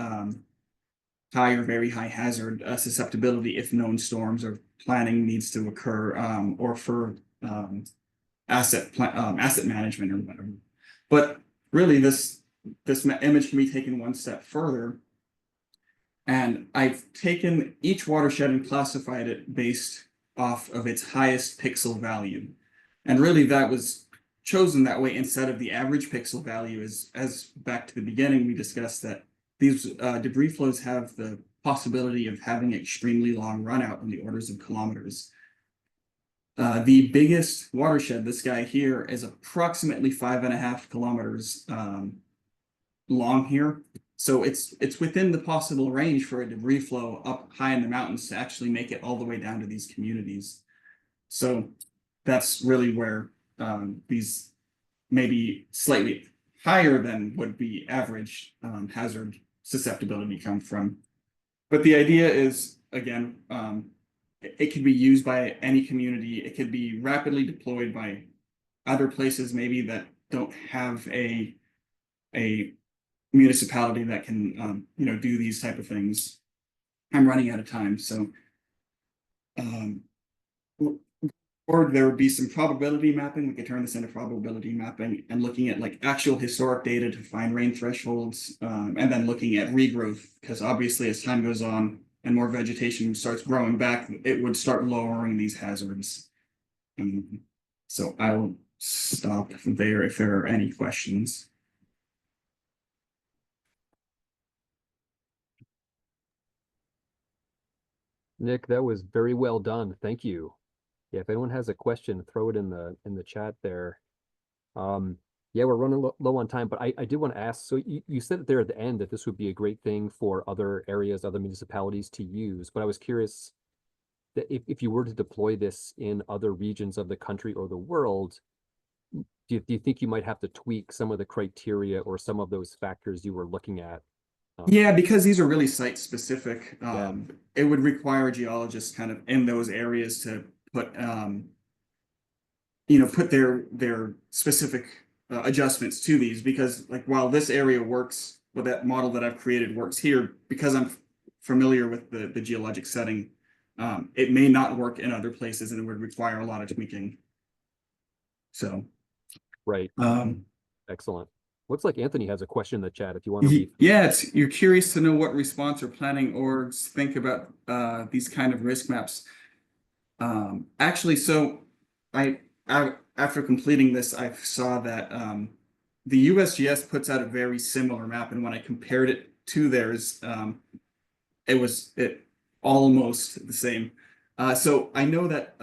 Speaker 4: or very high hazard susceptibility if known storms or planning needs to occur, or for asset management or whatever. But really, this image can be taken one step further, and I've taken each watershed and classified it based off of its highest pixel value. And really that was chosen that way instead of the average pixel value is, as back to the beginning, we discussed that these debris flows have the possibility of having extremely long run out in the orders of kilometers. The biggest watershed, this guy here, is approximately 5.5 kilometers long here. So it's within the possible range for a debris flow up high in the mountains to actually make it all the way down to these communities. So that's really where these maybe slightly higher than would be average hazard susceptibility come from. But the idea is, again, it can be used by any community. It could be rapidly deployed by other places maybe that don't have a municipality that can do these type of things. I'm running out of time, so or there would be some probability mapping. We could turn this into probability mapping and looking at like actual historic data to find rain thresholds, and then looking at regrowth, because obviously as time goes on and more vegetation starts growing back, it would start lowering these hazards. So I'll stop there if there are any questions.
Speaker 1: Nick, that was very well done. Thank you. Yeah, if anyone has a question, throw it in the chat there. Yeah, we're running low on time, but I did want to ask, so you said there at the end that this would be a great thing for other areas, other municipalities to use, but I was curious that if you were to deploy this in other regions of the country or the world, do you think you might have to tweak some of the criteria or some of those factors you were looking at?
Speaker 4: Yeah, because these are really site specific.
Speaker 1: Yeah.
Speaker 4: It would require geologists kind of in those areas to put put their specific adjustments to these, because like while this area works, well, that model that I've created works here, because I'm familiar with the geologic setting, it may not work in other places and it would require a lot of tweaking. So
Speaker 1: Right. Excellent. Looks like Anthony has a question in the chat if you want to read.
Speaker 4: Yeah, you're curious to know what response or planning orgs think about these kind of risk maps. Actually, so I after completing this, I saw that the USGS puts out a very similar map, and when I compared it to theirs, it almost the same. So I know that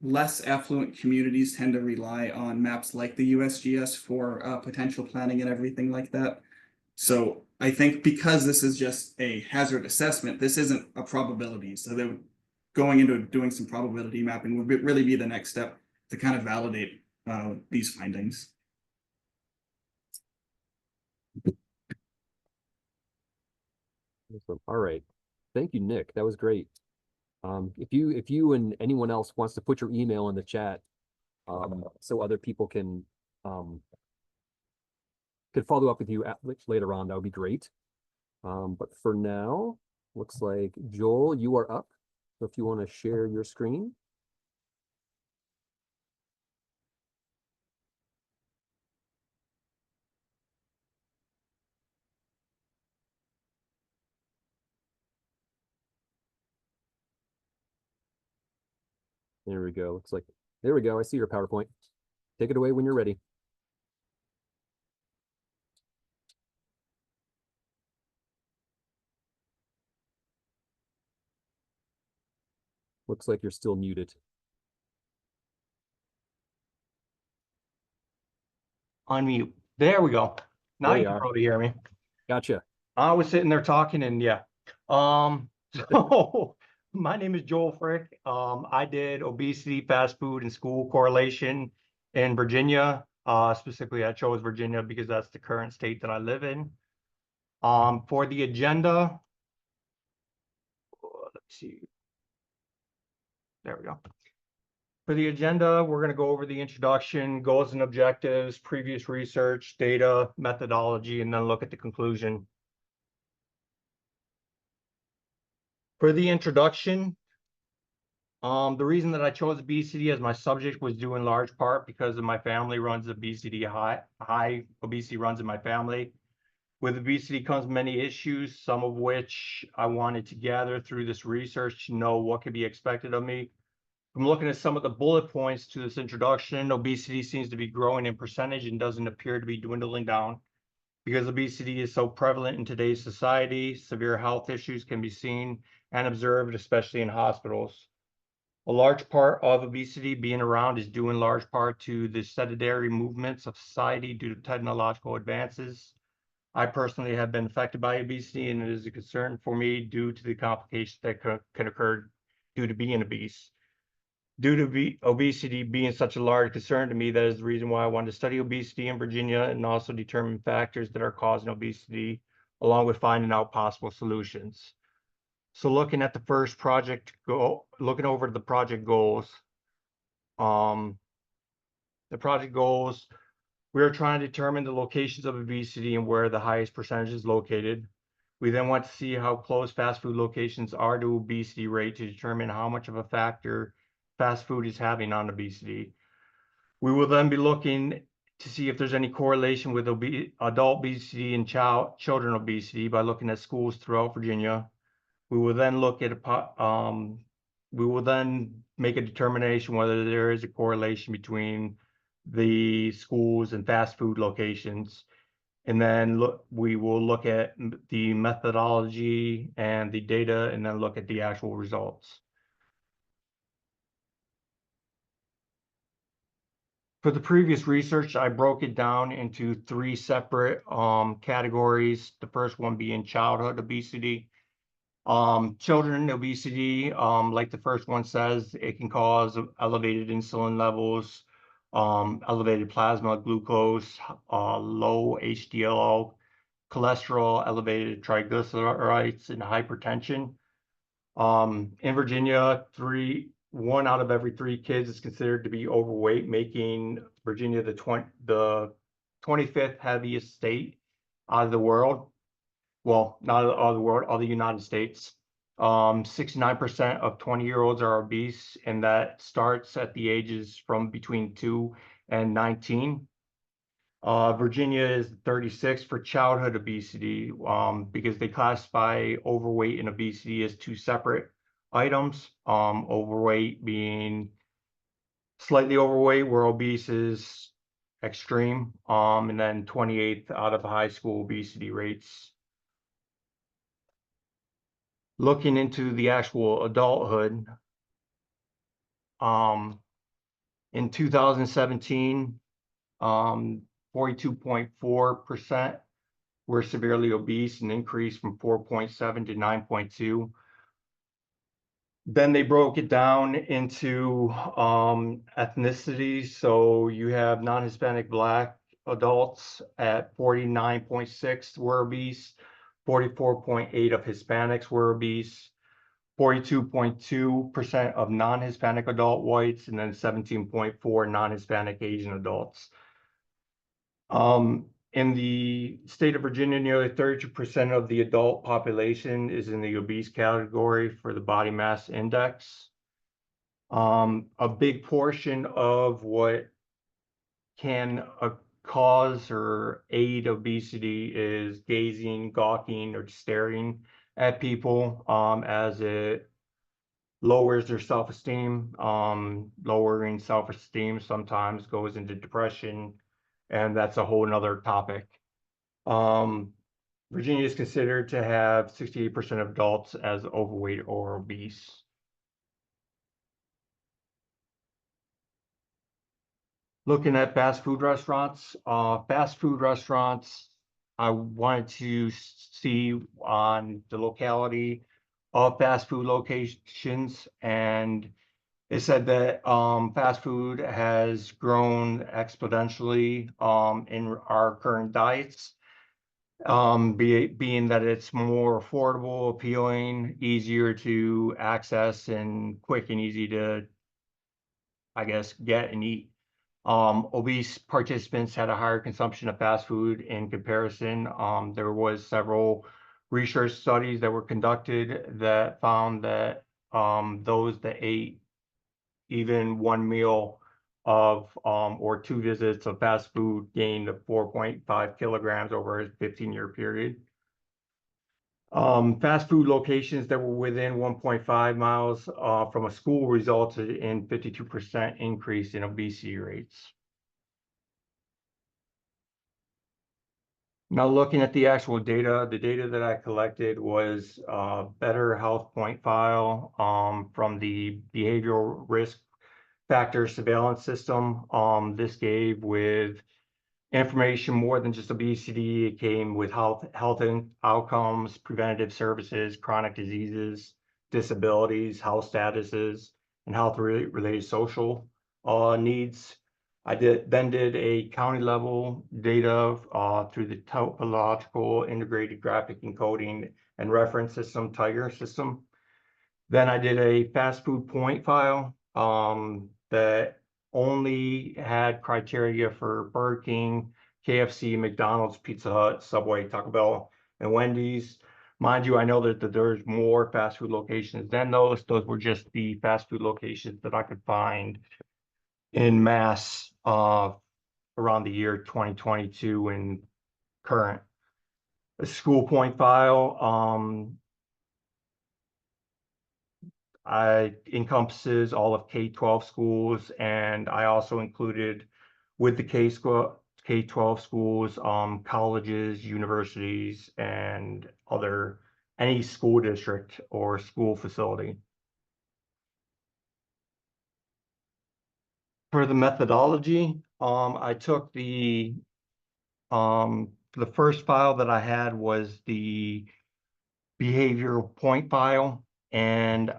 Speaker 4: less affluent communities tend to rely on maps like the USGS for potential planning and everything like that. So I think because this is just a hazard assessment, this isn't a probability. So they're going into doing some probability mapping would really be the next step to kind of validate these findings.
Speaker 1: Awesome. All right. Thank you, Nick. That was great. If you and anyone else wants to put your email in the chat, so other people can follow up with you later on, that would be great. But for now, looks like Joel, you are up. So if you want to share your screen. There we go. Looks like, there we go. I see your PowerPoint. Take it away when you're ready. Looks like you're still muted.
Speaker 5: Unmute. There we go. Now
Speaker 1: There
Speaker 5: you
Speaker 1: you
Speaker 5: can
Speaker 1: are.
Speaker 5: probably hear me.
Speaker 1: Gotcha.
Speaker 5: I was sitting there talking and yeah. So my name is Joel Frick. I did obesity, fast food, and school correlation in Virginia. Specifically, I chose Virginia because that's the current state that I live in. For the agenda, let's see. There we go. For the agenda, we're going to go over the introduction, goals and objectives, previous research, data, methodology, and then look at the conclusion. For the introduction, the reason that I chose obesity as my subject was due in large part because of my family runs obesity, high obesity runs in my family. With obesity comes many issues, some of which I wanted to gather through this research to know what could be expected of me. from looking at some of the bullet points to this introduction, obesity seems to be growing in percentage and doesn't appear to be dwindling down. Because obesity is so prevalent in today's society, severe health issues can be seen and observed, especially in hospitals. A large part of obesity being around is due in large part to the sedentary movements of society due to technological advances. I personally have been affected by obesity, and it is a concern for me due to the complications that can occur due to being obese. Due to obesity being such a large concern to me, that is the reason why I wanted to study obesity in Virginia and also determine factors that are causing obesity, along with finding out possible solutions. So looking at the first project looking over the project goals. The project goals, we are trying to determine the locations of obesity and where the highest percentage is located. We then want to see how close fast food locations are to obesity rate to determine how much of a factor fast food is having on obesity. We will then be looking to see if there's any correlation with adult obesity and children obesity by looking at schools throughout Virginia. We will then look at we will then make a determination whether there is a correlation between the schools and fast food locations. And then we will look at the methodology and the data and then look at the actual results. For the previous research, I broke it down into 3 separate categories. The first one being childhood obesity. Children obesity, like the first one says, it can cause elevated insulin levels, elevated plasma glucose, low HDL, cholesterol, elevated triglycerides, and hypertension. In Virginia, 1 out of every 3 kids is considered to be overweight, making Virginia the 25th heaviest state out of the world. Well, not out of the world, all the United States. 69% of 20-year-olds are obese, and that starts at the ages from between 2 and 19. Virginia is 36 for childhood obesity, because they classify overweight and obesity as 2 separate items. Overweight being slightly overweight, where obese is extreme, and then 28th out of high school obesity rates. Looking into the actual adulthood, in 2017, 42.4% were severely obese, an increase from 4.7 to 9.2. Then they broke it down into ethnicity. So you have non-Hispanic Black adults at 49.6 were obese, 44.8 of Hispanics were obese, 42.2% of non-Hispanic adult whites, and then 17.4 non-Hispanic Asian adults. In the state of Virginia, nearly 32% of the adult population is in the obese category for the body mass index. A big portion of what can cause or aid obesity is gazing, gawking, or staring at people, as it lowers their self-esteem. Lowering self-esteem sometimes goes into depression, and that's a whole nother topic. Virginia is considered to have 68% of adults as overweight or obese. Looking at fast food restaurants, I wanted to see on the locality of fast food locations, and it said that fast food has grown exponentially in our current diets, being that it's more affordable, appealing, easier to access, and quick and easy to, I guess, get and eat. Obese participants had a higher consumption of fast food in comparison. There was several research studies that were conducted that found that those that ate even 1 meal of or 2 visits of fast food gained 4.5 kilograms over a 15-year period. Fast food locations that were within 1.5 miles from a school resulted in 52% increase in obesity rates. Now looking at the actual data, the data that I collected was Better Health Point File from the Behavioral Risk Factor Surveillance System. This gave with information more than just obesity. It came with health outcomes, preventative services, chronic diseases, disabilities, health statuses, and health related social needs. I then did a county level data through the topological integrated graphic encoding and reference system, Tiger system. Then I did a fast food point file that only had criteria for Burger King, KFC, McDonald's, Pizza Hut, Subway, Taco Bell, and Wendy's. Mind you, I know that there's more fast food locations than those. Those were just the fast food locations that I could find in mass around the year 2022 and current. A school point file encompasses all of K-12 schools, and I also included with the K-12 schools, colleges, universities, and any school district or school facility. For the methodology, I took the first file that I had was the behavioral point file, and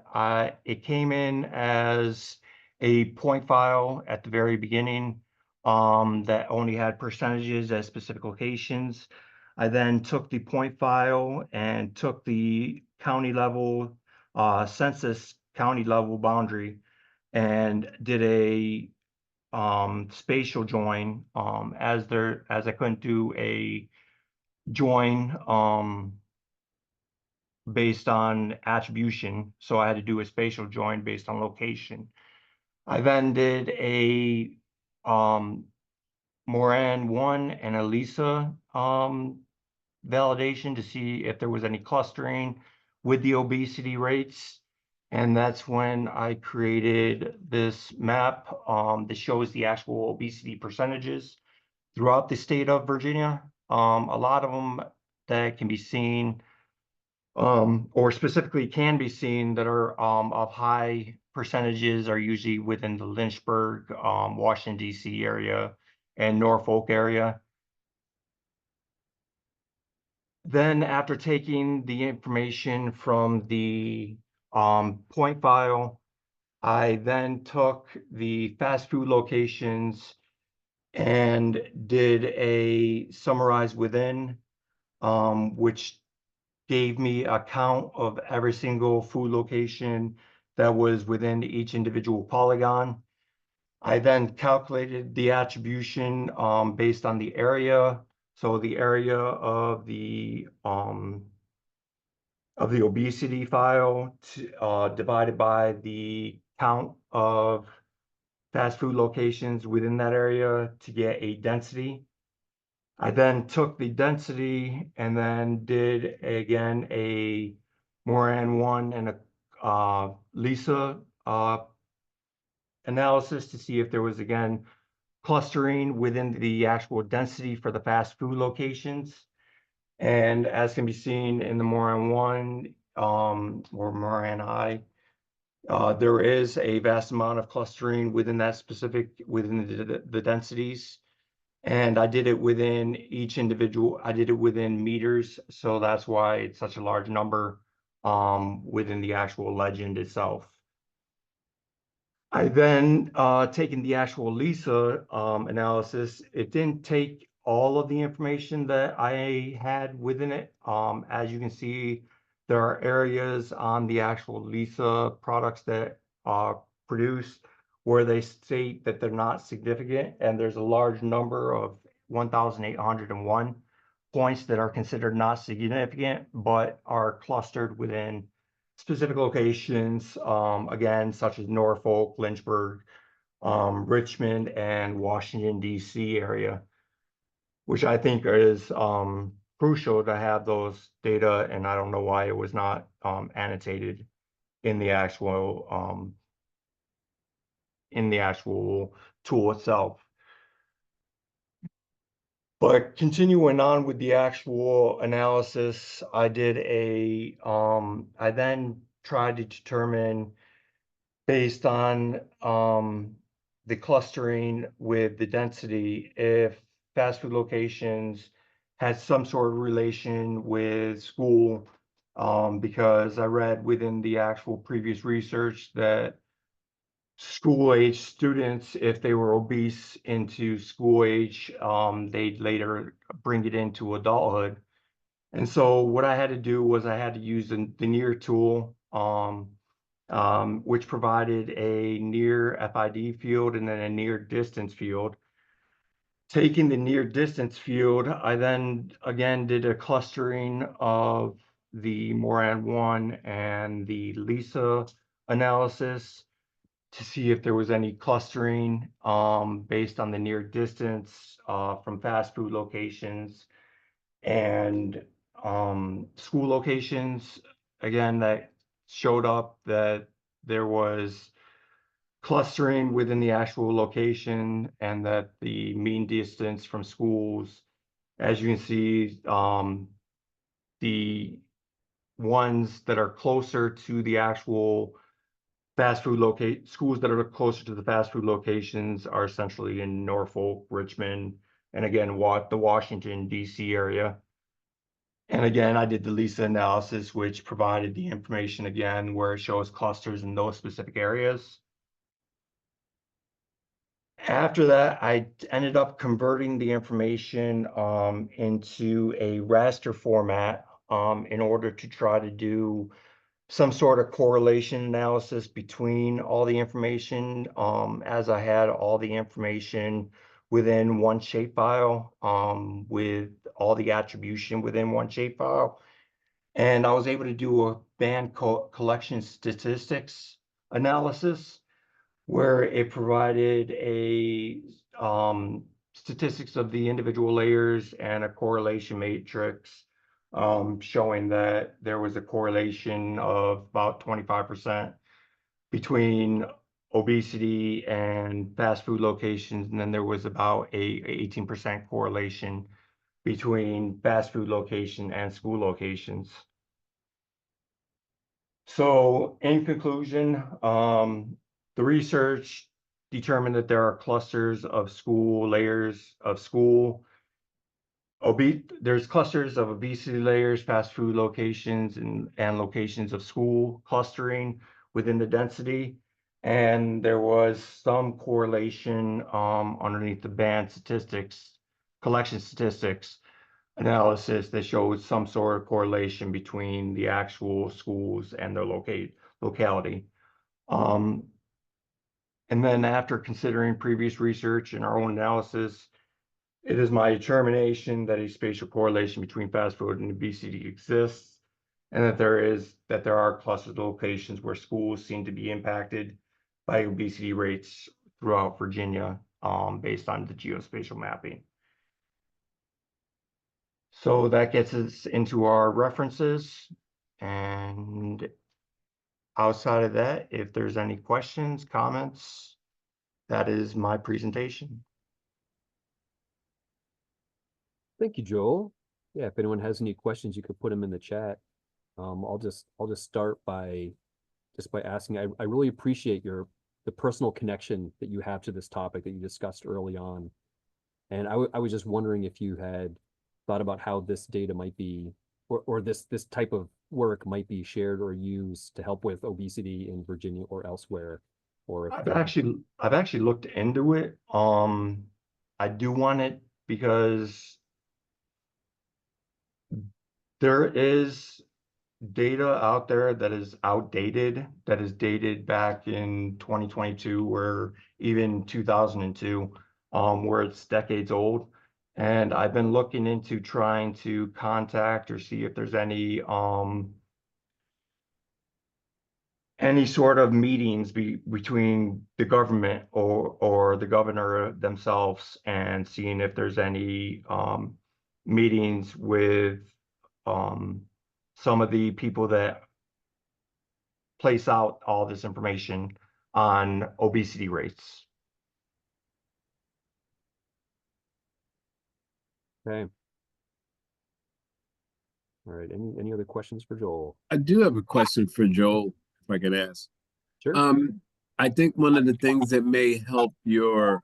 Speaker 5: it came in as a point file at the very beginning that only had percentages at specific locations. I then took the point file and took the county level census county level boundary and did a spatial join as I couldn't do a join based on attribution, so I had to do a spatial join based on location. I then did a Moran 1 and a Lisa validation to see if there was any clustering with the obesity rates. And that's when I created this map that shows the actual obesity percentages throughout the state of Virginia. A lot of them that can be seen or specifically can be seen that are of high percentages are usually within the Lynchburg, Washington, D.C. area and Norfolk area. Then after taking the information from the point file, I then took the fast food locations and did a summarize within, which gave me a count of every single food location that was within each individual polygon. I then calculated the attribution based on the area. So the area of the obesity file divided by the count of fast food locations within that area to get a density. I then took the density and then did again a Moran 1 and a Lisa analysis to see if there was again clustering within the actual density for the fast food locations. And as can be seen in the Moran 1 or Moran I, there is a vast amount of clustering within that within the densities. And I did it within each individual, I did it within meters. So that's why it's such a large number within the actual legend itself. I then taken the actual Lisa analysis. It didn't take all of the information that I had within it. As you can see, there are areas on the actual Lisa products that are produced where they state that they're not significant, and there's a large number of 1,801 points that are considered not significant, but are clustered within specific locations, again, such as Norfolk, Lynchburg, Richmond, and Washington, D.C. area, which I think is crucial to have those data, and I don't know why it was not annotated in the actual tool itself. But continuing on with the actual analysis, I then tried to determine, based on the clustering with the density, if fast food locations had some sort of relation with school, because I read within the actual previous research that school age students, if they were obese into school age, they'd later bring it into adulthood. And so what I had to do was I had to use the near tool, which provided a near FID field and then a near distance field. Taking the near distance field, I then again did a clustering of the Moran 1 and the LISA analysis to see if there was any clustering based on the near distance from fast food locations and school locations. Again, that showed up that there was clustering within the actual location and that the mean distance from schools, as you can see, the ones that are closer to the actual fast food schools that are closer to the fast food locations are essentially in Norfolk, Richmond, and again, the Washington, D.C. area. And again, I did the LISA analysis, which provided the information again, where it shows clusters in those specific areas. After that, I ended up converting the information into a raster format in order to try to do some sort of correlation analysis between all the information, as I had all the information within one shapefile, with all the attribution within one shapefile. And I was able to do a band collection statistics analysis where it provided a statistics of the individual layers and a correlation matrix showing that there was a correlation of about 25% between obesity and fast food locations, and then there was about a 18% correlation between fast food location and school locations. So in conclusion, the research determined that there are clusters of school layers of school. There's clusters of obesity layers, fast food locations, and locations of school clustering within the density. And there was some correlation underneath the band statistics, collection statistics analysis that showed some sort of correlation between the actual schools and their locality. And then after considering previous research and our own analysis, it is my determination that a spatial correlation between fast food and obesity exists, and that there are clusters of locations where schools seem to be impacted by obesity rates throughout Virginia, based on the geospatial mapping. So that gets us into our references, and outside of that, if there's any questions, comments, that is my presentation.
Speaker 1: Thank you, Joel. Yeah, if anyone has any questions, you could put them in the chat. I'll just start by asking. I really appreciate the personal connection that you have to this topic that you discussed early on, and I was just wondering if you had thought about how this data might be, or this type of work might be shared or used to help with obesity in Virginia or elsewhere, or if
Speaker 5: I've actually looked into it. I do want it because there is data out there that is outdated, that is dated back in 2022 or even 2002, where it's decades old. And I've been looking into trying to contact or see if there's any sort of meetings between the government or the governor themselves, and seeing if there's any meetings with some of the people that place out all this information on obesity rates.
Speaker 1: Okay. All right, any other questions for Joel?
Speaker 6: I do have a question for Joel, if I could ask.
Speaker 1: Sure.
Speaker 6: I think one of the things that may help your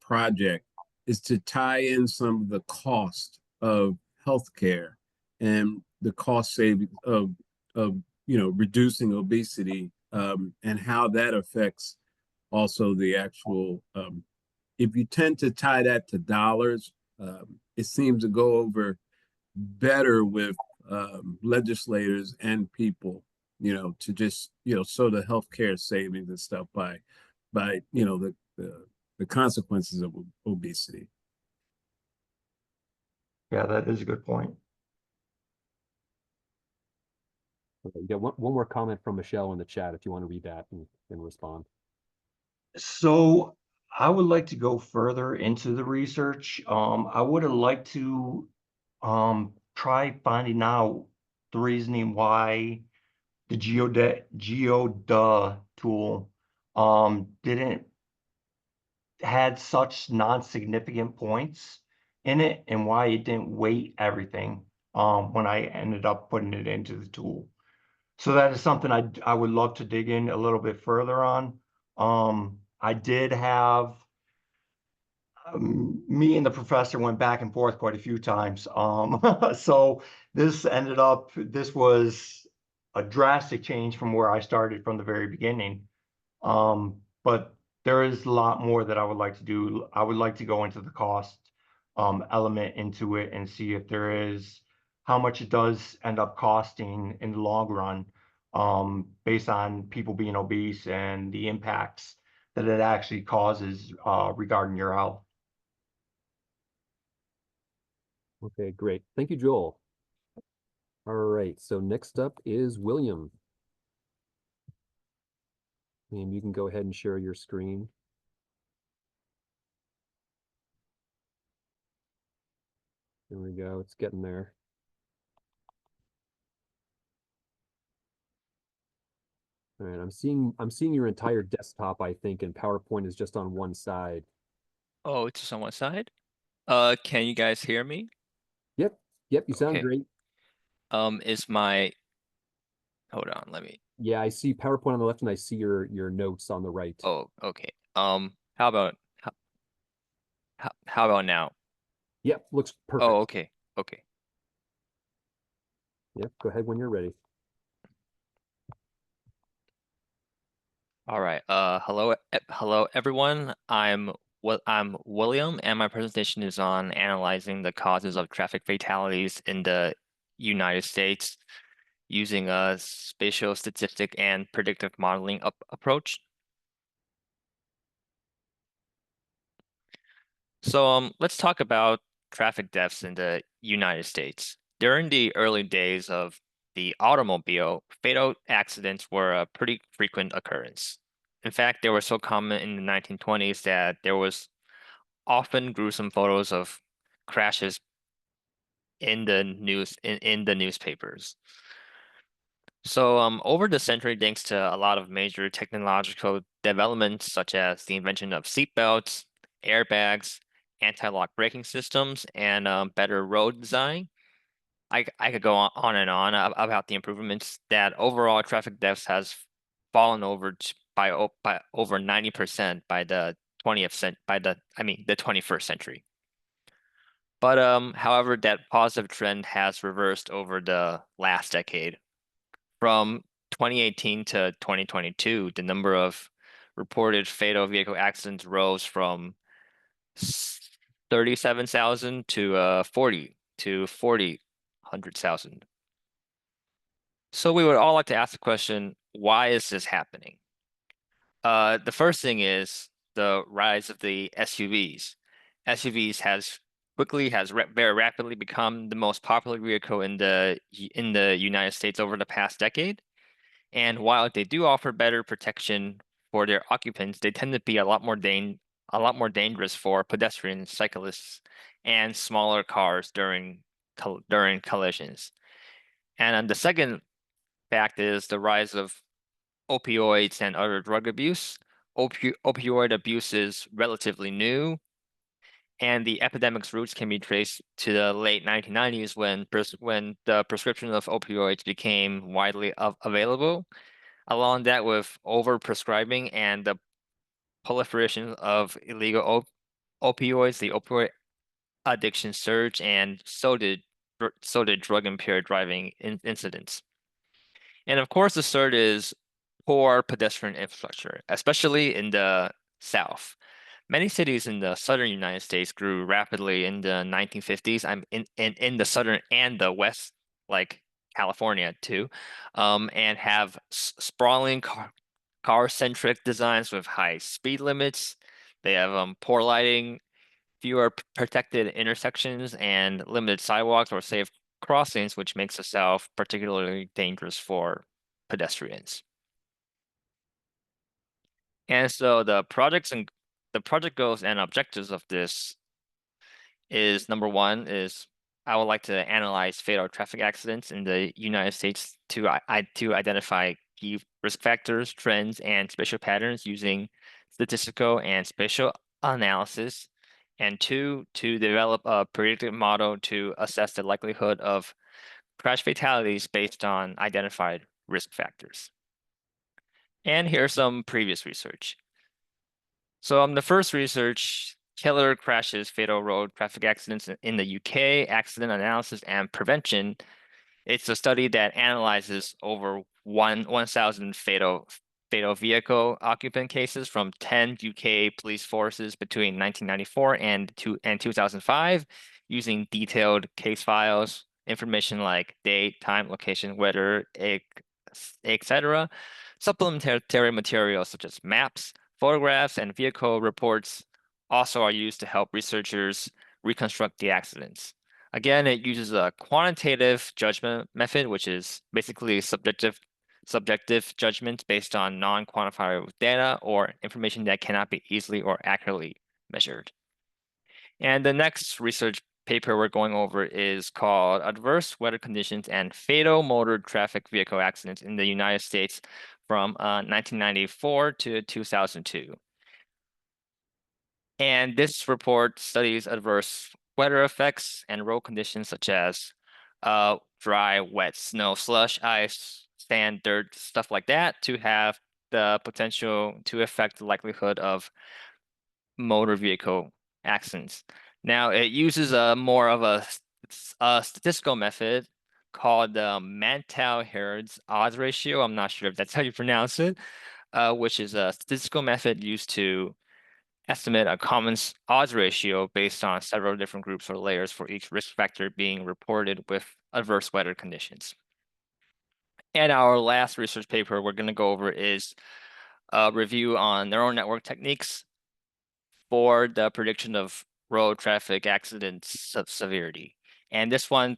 Speaker 6: project is to tie in some of the cost of healthcare and the cost savings of reducing obesity, and how that affects also the actual if you tend to tie that to dollars, it seems to go over better with legislators and people, to just, show the healthcare savings and stuff by the consequences of obesity.
Speaker 5: Yeah, that is a good point.
Speaker 1: Okay, we got one more comment from Michelle in the chat if you want to read that and respond.
Speaker 5: So I would like to go further into the research. I would have liked to try finding out the reasoning why the GeoDuh tool didn't had such non-significant points in it, and why it didn't weight everything when I ended up putting it into the tool. So that is something I would love to dig in a little bit further on. I did have me and the professor went back and forth quite a few times. So this was a drastic change from where I started from the very beginning. But there is a lot more that I would like to do. I would like to go into the cost element into it and see if there is how much it does end up costing in the long run, based on people being obese and the impacts that it actually causes regarding your health.
Speaker 1: Okay, great. Thank you, Joel. All right, so next up is William. And you can go ahead and share your screen. There we go, it's getting there. All right, I'm seeing your entire desktop, I think, and PowerPoint is just on one side.
Speaker 7: Oh, it's just on one side? Can you guys hear me?
Speaker 1: Yep, you sound
Speaker 7: Okay.
Speaker 1: great.
Speaker 7: Is my hold on, let me
Speaker 1: Yeah, I see PowerPoint on the left and I see your notes on the right.
Speaker 7: oh, okay. How about how about now?
Speaker 1: Yep, looks perfect.
Speaker 7: Oh, okay. Okay.
Speaker 1: Yep, go ahead when you're ready.
Speaker 7: All right. Hello everyone. I'm William, and my presentation is on analyzing the causes of traffic fatalities in the United States using a spatial statistic and predictive modeling approach. So let's talk about traffic deaths in the United States. During the early days of the automobile, fatal accidents were a pretty frequent occurrence. In fact, they were so common in the 1920s that there was often gruesome photos of crashes in the newspapers. So over the century, thanks to a lot of major technological developments such as the invention of seatbelts, airbags, anti-lock braking systems, and better road design, I could go on and on about the improvements that overall traffic deaths has fallen by over 90% by the 21st century. But however, that positive trend has reversed over the last decade. From 2018 to 2022, the number of reported fatal vehicle accidents rose from 37,000 to 400,000. So we would all like to ask the question, why is this happening? The first thing is the rise of the SUVs. SUVs has very rapidly become the most popular vehicle in the United States over the past decade. And while they do offer better protection for their occupants, they tend to be a lot more a lot more dangerous for pedestrians, cyclists, and smaller cars during collisions. And the second fact is the rise of opioids and other drug abuse. Opioid abuse is relatively new, and the epidemic's roots can be traced to the late 1990s when the prescription of opioids became widely available. Along that with overprescribing and the proliferation of illegal opioids, the opioid addiction surged, and so did drug impaired driving incidents. And of course, the third is poor pedestrian infrastructure, especially in the South. Many cities in the southern United States grew rapidly in the 1950s. I'm in the southern and the west, like California too, and have sprawling car-centric designs with high speed limits. They have poor lighting, fewer protected intersections, and limited sidewalks or safe crossings, which makes the South particularly dangerous for pedestrians. And so the project goals and objectives of this is number one is I would like to analyze fatal traffic accidents in the United States to identify key risk factors, trends, and spatial patterns using statistical and spatial analysis. And two, to develop a predictive model to assess the likelihood of crash fatalities based on identified risk factors. And here's some previous research. So the first research, killer crashes, fatal road traffic accidents in the UK, accident analysis and prevention. It's a study that analyzes over 1,000 fatal vehicle occupant cases from 10 UK police forces between 1994 and 2005, using detailed case files, information like date, time, location, weather, etc. Supplementary materials such as maps, photographs, and vehicle reports also are used to help researchers reconstruct the accidents. Again, it uses a quantitative judgment method, which is basically subjective judgment based on non-quantifiable data or information that cannot be easily or accurately measured. And the next research paper we're going over is called Adverse Weather Conditions and Fatal Motor Traffic Vehicle Accidents in the United States from 1994 to 2002. And this report studies adverse weather effects and road conditions such as dry, wet, snow, slush, ice, sand, dirt, stuff like that to have the potential to affect the likelihood of motor vehicle accidents. Now, it uses a more of a statistical method called the Mantel-Herod's odds ratio. I'm not sure if that's how you pronounce it, which is a statistical method used to estimate a common odds ratio based on several different groups or layers for each risk factor being reported with adverse weather conditions. And our last research paper we're going to go over is a review on neural network techniques for the prediction of road traffic accidents of severity. And this one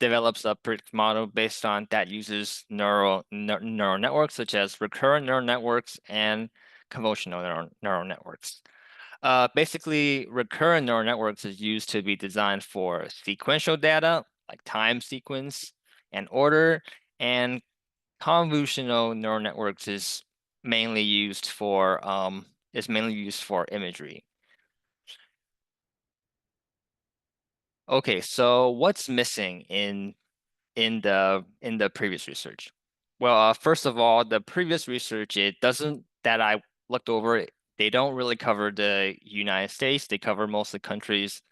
Speaker 7: develops a predictive model based on that uses neural networks such as recurrent neural networks and convolutional neural networks. Basically, recurrent neural networks is used to be designed for sequential data, like time sequence and order, and convolutional neural networks is mainly used for imagery. Okay, so what's missing in the previous research? Well, first of all, the previous research that I looked over, they don't really cover the United States. They cover mostly countries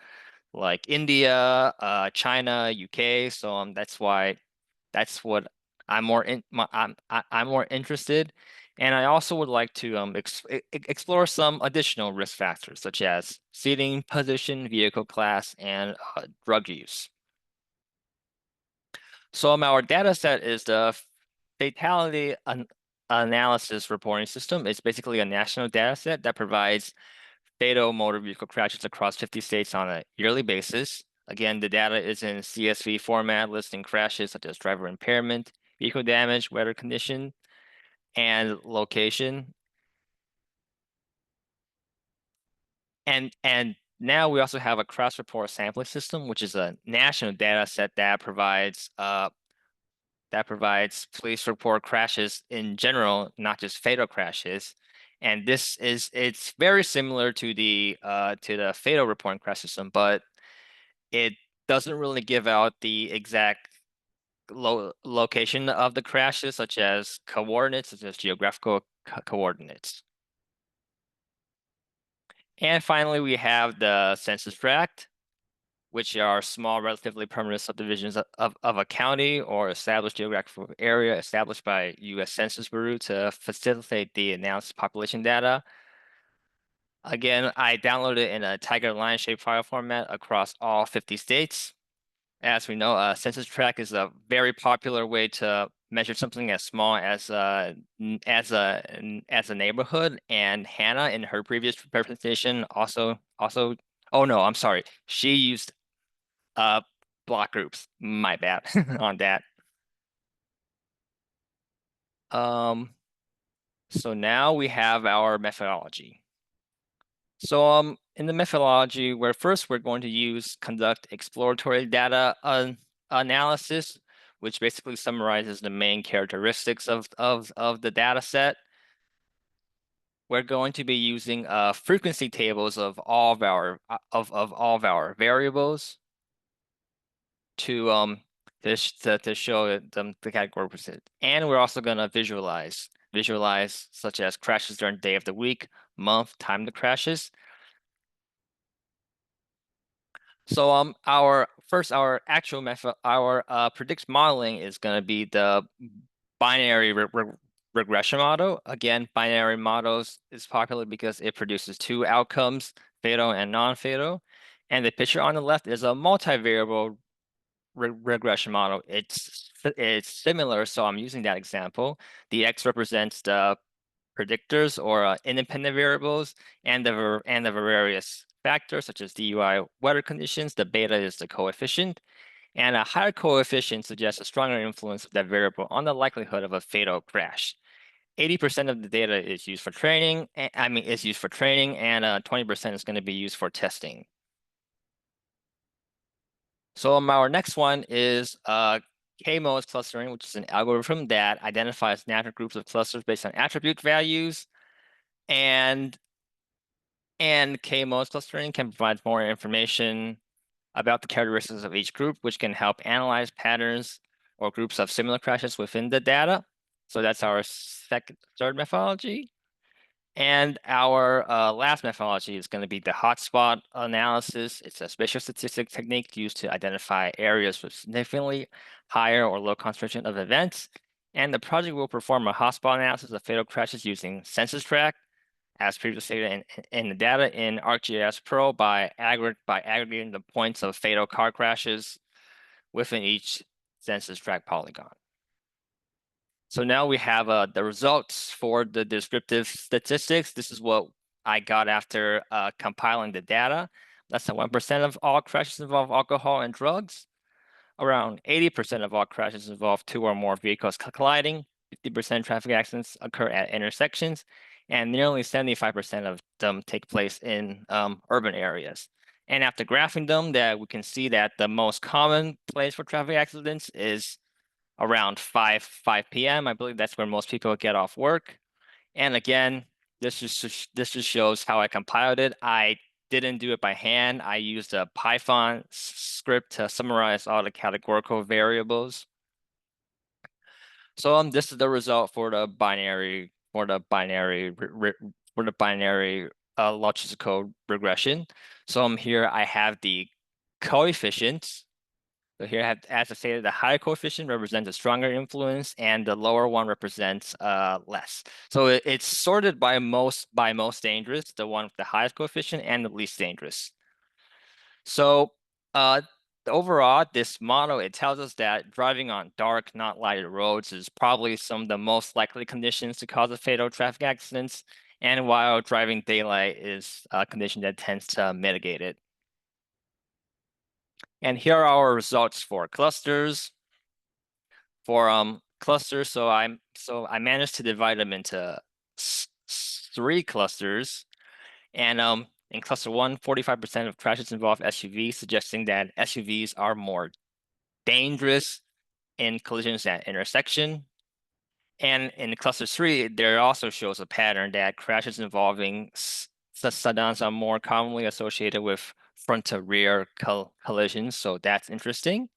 Speaker 7: like India, China, UK. So that's what I'm more interested. And I also would like to explore some additional risk factors such as seating position, vehicle class, and drug use. So our data set is the fatality analysis reporting system. It's basically a national data set that provides fatal motor vehicle crashes across 50 states on a yearly basis. Again, the data is in CSV format, listing crashes such as driver impairment, vehicle damage, weather condition, and location. and now we also have a cross-report sampling system, which is a national data set that provides police report crashes in general, not just fatal crashes. And it's very similar to the fatal reporting crash system, but it doesn't really give out the exact location of the crashes, such as coordinates, such as geographical coordinates. And finally, we have the census tract, which are small, relatively permanent subdivisions of a county or established geographical area established by U.S. Census Bureau to facilitate the announced population data. Again, I downloaded it in a tiger line shape file format across all 50 states. As we know, a census tract is a very popular way to measure something as small as a neighborhood. And Hannah, in her previous presentation, also. Oh no, I'm sorry. She used block groups. My bad on that. So now we have our methodology. So in the methodology, we're going to conduct exploratory data analysis, which basically summarizes the main characteristics of the data set. We're going to be using frequency tables of all of our variables to show them the category percent. And we're also going to visualize such as crashes during day of the week, month, time to crashes. So our actual method, our predict modeling is going to be the binary regression model. Again, binary models is popular because it produces two outcomes, fatal and non-fatal. And the picture on the left is a multivariable regression model. It's similar, so I'm using that example. The X represents the predictors or independent variables, and the various factors such as DUI weather conditions. The beta is the coefficient, and a higher coefficient suggests a stronger influence of that variable on the likelihood of a fatal crash. 80% of the data is used for training. And 20% is going to be used for testing. So our next one is K-MOS clustering, which is an algorithm that identifies natural groups of clusters based on attribute values. And K-MOS clustering can provide more information about the characteristics of each group, which can help analyze patterns or groups of similar crashes within the data. So that's our third methodology. And our last methodology is going to be the hotspot analysis. It's a spatial statistic technique used to identify areas with significantly higher or low concentration of events. And the project will perform a hotspot analysis of fatal crashes using census tract, as previously stated in the data in ArcGIS Pro by aggregating the points of fatal car crashes within each census tract polygon. So now we have the results for the descriptive statistics. This is what I got after compiling the data. Less than 1% of all crashes involve alcohol and drugs. Around 80% of all crashes involve two or more vehicles colliding. 50% traffic accidents occur at intersections, and nearly 75% of them take place in urban areas. And after graphing them, that we can see that the most common place for traffic accidents is around 5 p.m. I believe that's where most people get off work. And again, this just shows how I compiled it. I didn't do it by hand. I used a Python script to summarize all the categorical variables. So this is the result for the binary logistical regression. So here I have the coefficients. So here I have, as I stated, the higher coefficient represents a stronger influence, and the lower one represents less. So it's sorted by most dangerous, the one with the highest coefficient, and the least dangerous. So overall, this model, it tells us that driving on dark, not lighted roads is probably some of the most likely conditions to cause a fatal traffic accidents. And while driving daylight is a condition that tends to mitigate it. And here are our results for clusters. For clusters, so I managed to divide them into 3 clusters. And In cluster 1, 45% of crashes involve SUVs, suggesting that SUVs are more dangerous in collisions at intersection. And in cluster 3, there also shows a pattern that crashes involving sedans are more commonly associated with front to rear collisions. So that's interesting.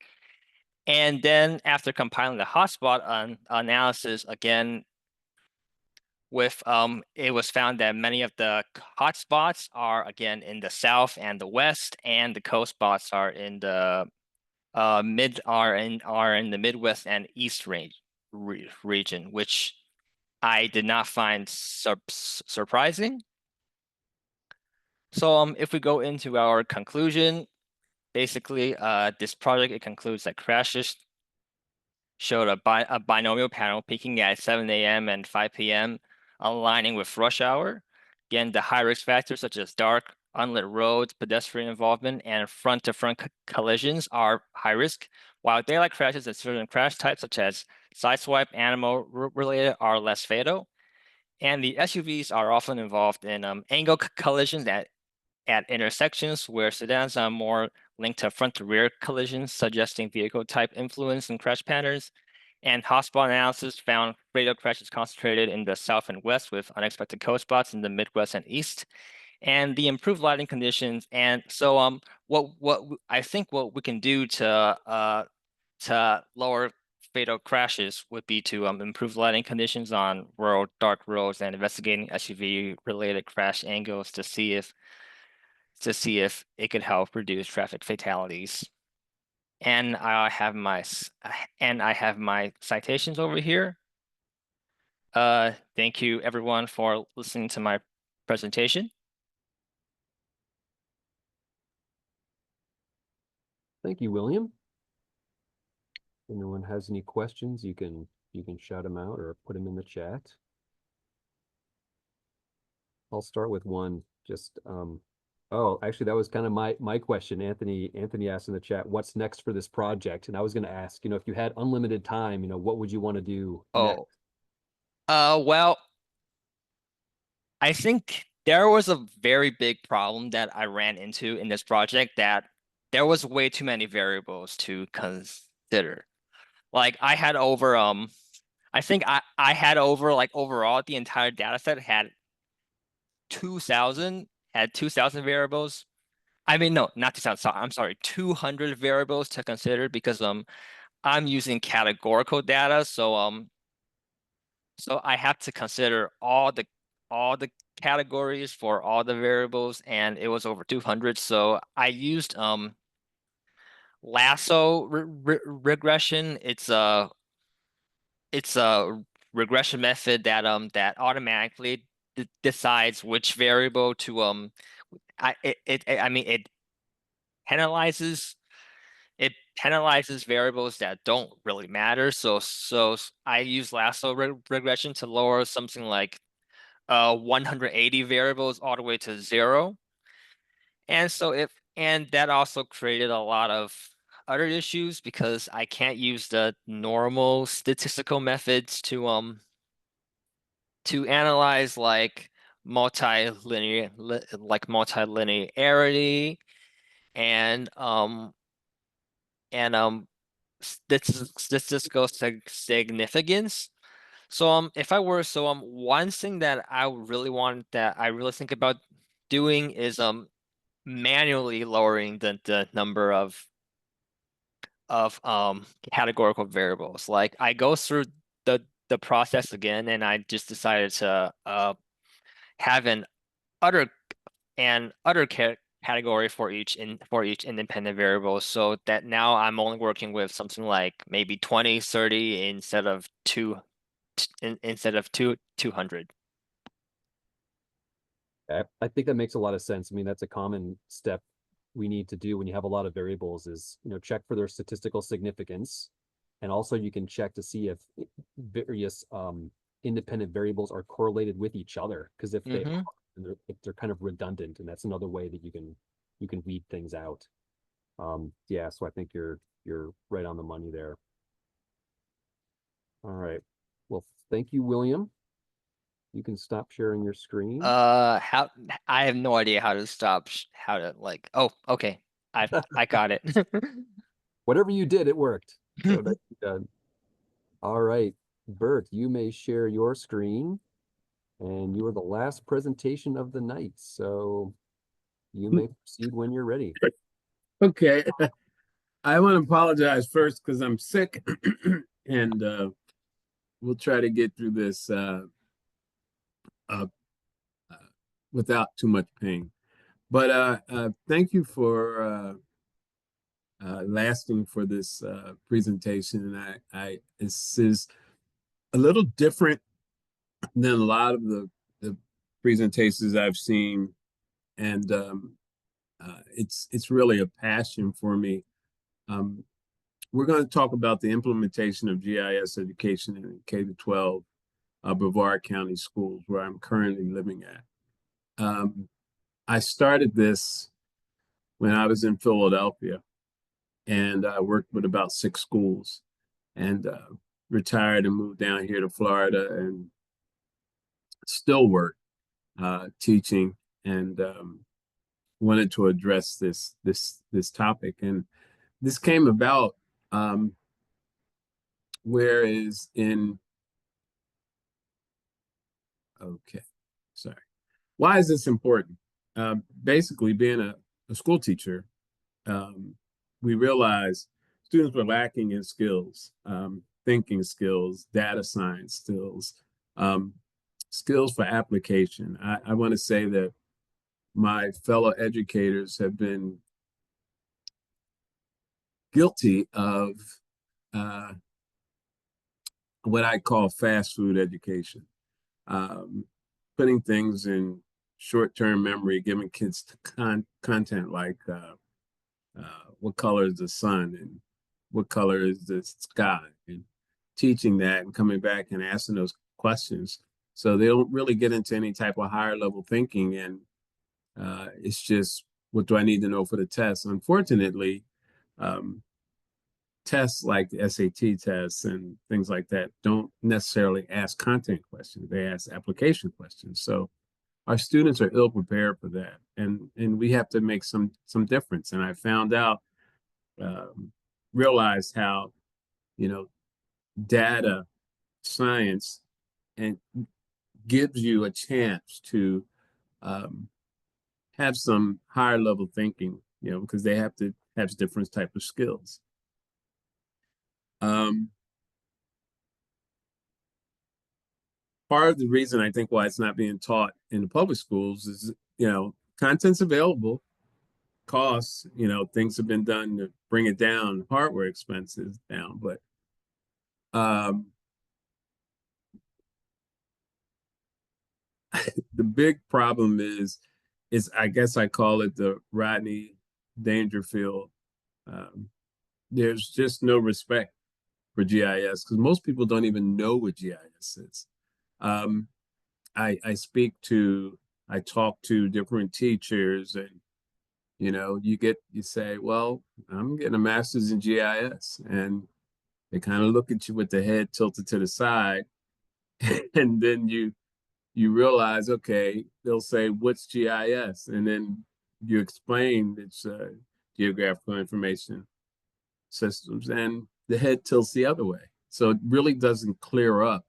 Speaker 7: And then after compiling the hotspot analysis again, it was found that many of the hotspots are again in the south and the west, and the coast spots are in the in the Midwest and East region, which I did not find surprising. So if we go into our conclusion, basically this project, it concludes that crashes showed a binomial panel peaking at 7 a.m. and 5 p.m. aligning with rush hour. Again, the high risk factors such as dark, unlit roads, pedestrian involvement, and front-to-front collisions are high risk, while daylight crashes and certain crash types such as sideswipe, animal-related are less fatal. And the SUVs are often involved in angle collisions at intersections where sedans are more linked to front-to-rear collisions, suggesting vehicle type influence in crash patterns. And hotspot analysis found fatal crashes concentrated in the south and west with unexpected coast spots in the Midwest and East. And the improved lighting conditions. And so what I think what we can do to lower fatal crashes would be to improve lighting conditions on rural dark roads and investigating SUV related crash angles to see if it could help reduce traffic fatalities. And I have my citations over here. Thank you everyone for listening to my presentation.
Speaker 1: Thank you, William. If anyone has any questions, you can shout them out or put them in the chat. I'll start with one. Just oh, actually, that was kind of my question. Anthony asked in the chat, "What's next for this project?" And I was going to ask, if you had unlimited time, what would you want to do next?
Speaker 7: Well, I think there was a very big problem that I ran into in this project, that there was way too many variables to consider. Like I had over I think I had over like overall the entire data set had 2,000 variables. I mean, no, not 2,000. I'm sorry, 200 variables to consider, because I'm using categorical data, so I have to consider all the categories for all the variables, and it was over 200. So I used lasso regression. It's a regression method that automatically decides which variable to I mean it penalizes variables that don't really matter. So I use lasso regression to lower something like 180 variables all the way to 0. And that also created a lot of other issues, because I can't use the normal statistical methods to analyze like multilinearity and statistical significance. So if I were one thing that I really think about doing is manually lowering the number of categorical variables. Like I go through the process again, and I just decided to have an other category for each independent variable, so that now I'm only working with something like maybe 20, 30 instead of 200.
Speaker 1: I think that makes a lot of sense. I mean, that's a common step we need to do when you have a lot of variables is, check for their statistical significance. And also you can check to see if various independent variables are correlated with each other. Because if they are, if they're kind of redundant, and that's another way that you can weed things out. Yeah, so I think you're right on the money there. All right. Well, thank you, William. You can stop sharing your screen.
Speaker 7: How I have no idea how to stop, how to like, oh, okay. I got it.
Speaker 1: Whatever you did, it worked. So that's done. All right, Bert, you may share your screen. And you are the last presentation of the night, so you may proceed when you're ready.
Speaker 6: Okay. I want to apologize first because I'm sick and we'll try to get through this uh, without too much pain. But thank you for lasting for this presentation. And this is a little different than a lot of the presentations I've seen, and it's really a passion for me. We're going to talk about the implementation of GIS education in K-12 Brevard County schools, where I'm currently living at. I started this when I was in Philadelphia, and I worked with about 6 schools, and retired and moved down here to Florida, and still work teaching, and wanted to address this topic. And this came about whereas in okay, sorry. Why is this important? Basically, being a school teacher, we realized students were lacking in skills, thinking skills, data science skills, skills for application. I want to say that my fellow educators have been guilty of what I call fast food education, putting things in short-term memory, giving kids content like what color is the sun and what color is the sky, and teaching that and coming back and asking those questions. So they don't really get into any type of higher level thinking, and it's just, what do I need to know for the test? Unfortunately, tests like the SAT tests and things like that don't necessarily ask content questions. They ask application questions. So our students are ill prepared for that, and we have to make some difference. And I found out, realized how, data science and gives you a chance to have some higher level thinking, because they have to have different type of skills. Part of the reason I think why it's not being taught in the public schools is, content's available, costs, things have been done to bring it down, hardware expenses down, but the big problem is I guess I call it the Rodney Dangerfield. There's just no respect for GIS because most people don't even know what GIS is. I talk to different teachers, and you say, well, I'm getting a master's in GIS, and they kind of look at you with the head tilted to the side, and then you realize, okay, they'll say, what's GIS? And then you explain it's geographical information systems, and the head tilts the other way. So it really doesn't clear up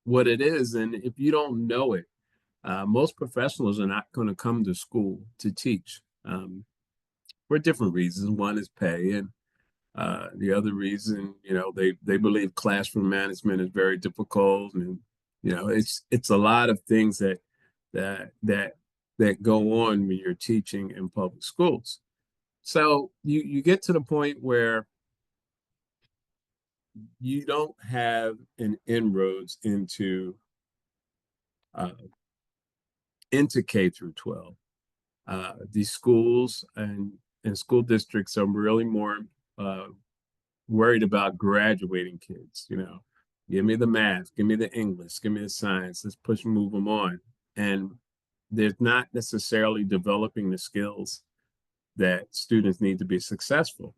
Speaker 6: what it is. And if you don't know it, most professionals are not going to come to school to teach for different reasons. One is pay, and the other reason, they believe classroom management is very difficult, and it's a lot of things that go on when you're teaching in public schools. So you get to the point where you don't have an inroads into K through 12. These schools and school districts are really more worried about graduating kids. Give me the math, give me the English, give me the science, let's push and move them on. And they're not necessarily developing the skills that students need to be successful,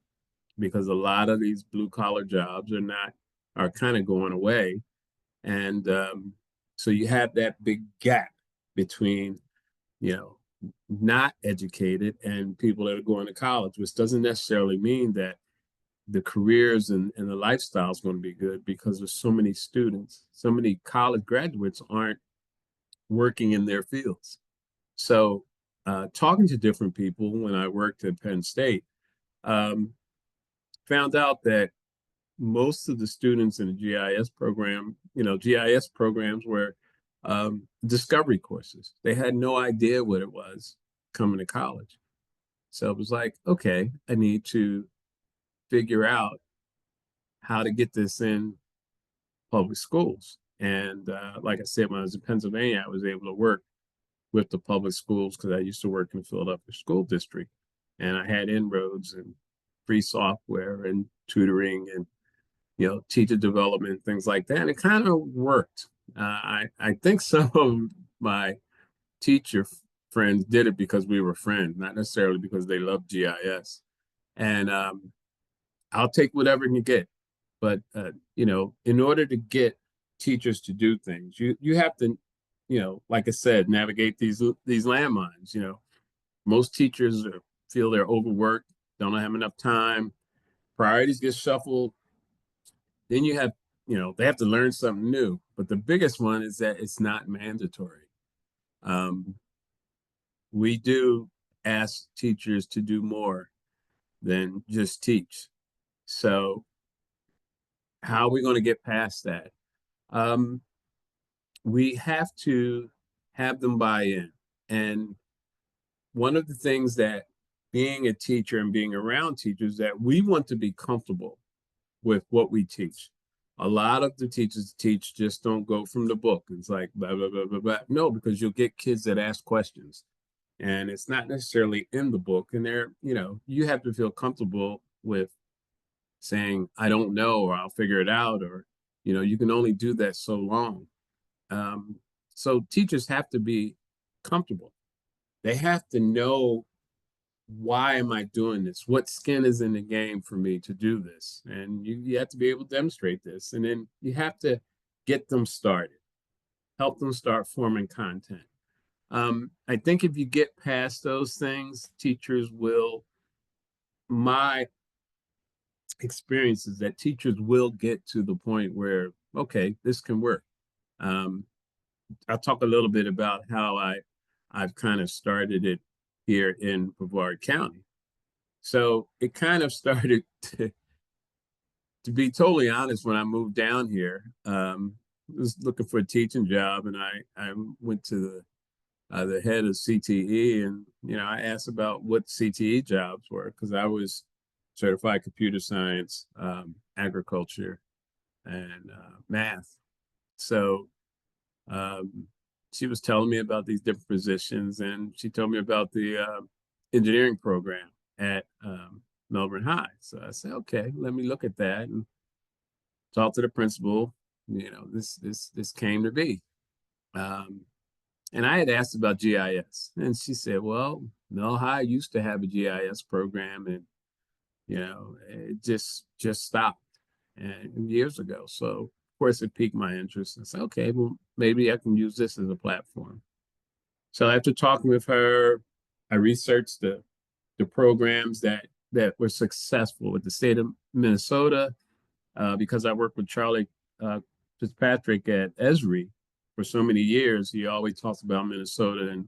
Speaker 6: because a lot of these blue collar jobs are kind of going away. And so you have that big gap between, you know, not educated and people that are going to college, which doesn't necessarily mean that the careers and the lifestyle is going to be good, because there's so many students, so many college graduates aren't working in their fields. So talking to different people when I worked at Penn State, found out that most of the students in the GIS program, GIS programs were discovery courses. They had no idea what it was coming to college. So it was like, okay, I need to figure out how to get this in public schools. And like I said, when I was in Pennsylvania, I was able to work with the public schools because I used to work in the Philadelphia school district. And I had inroads and free software and tutoring and, teacher development, things like that. And it kind of worked. I think some of my teacher friends did it because we were friends, not necessarily because they loved GIS. And I'll take whatever you get. But, in order to get teachers to do things, you have to, like I said, navigate these landmines. Most teachers feel they're overworked, don't have enough time, priorities get shuffled. Then you have, they have to learn something new. But the biggest one is that it's not mandatory. We do ask teachers to do more than just teach. So how are we going to get past that? We have to have them buy in. And one of the things that being a teacher and being around teachers, that we want to be comfortable with what we teach. A lot of the teachers teach just don't go from the book. It's like blah, blah, blah, blah, blah. No, because you'll get kids that ask questions and it's not necessarily in the book. And they're, you have to feel comfortable with saying, I don't know, or I'll figure it out, or, you can only do that so long. So teachers have to be comfortable. They have to know, why am I doing this? What skin is in the game for me to do this? And you have to be able to demonstrate this. And then you have to get them started, help them start forming content. I think if you get past those things, teachers will, my experience is that teachers will get to the point where, okay, this can work. I'll talk a little bit about how I've kind of started it here in Brevard County. So it kind of started to be totally honest, when I moved down here, I was looking for a teaching job, and I went to the head of CTE, and I asked about what CTE jobs were, because I was certified computer science, agriculture, and math. So she was telling me about these different positions, and she told me about the engineering program at Melbourne High. So I said, okay, let me look at that and talk to the principal. This came to be. And I had asked about GIS, and she said, well, Mel High used to have a GIS program, and it just stopped years ago. So of course it piqued my interest. I said, okay, well, maybe I can use this as a platform. So after talking with her, I researched the programs that were successful with the state of Minnesota, because I worked with Charlie Fitzpatrick at Esri for so many years. He always talks about Minnesota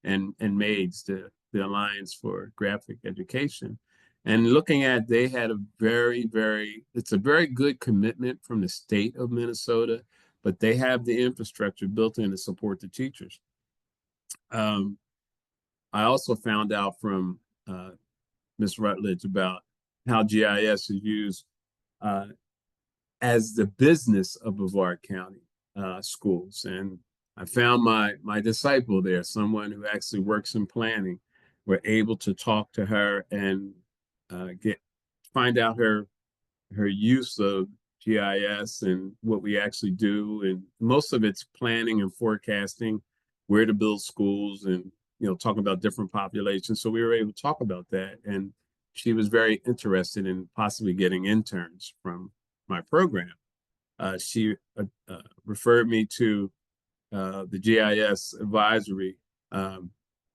Speaker 6: and MAIDS, the Alliance for Graphic Education. And looking at, they had it's a very good commitment from the state of Minnesota, but they have the infrastructure built in to support the teachers. I also found out from Ms. Rutledge about how GIS is used as the business of Brevard County schools. And I found my disciple there, someone who actually works in planning. We're able to talk to her and find out her use of GIS and what we actually do. And most of it's planning and forecasting, where to build schools, and talk about different populations. So we were able to talk about that, and she was very interested in possibly getting interns from my program. She referred me to the GIS Advisory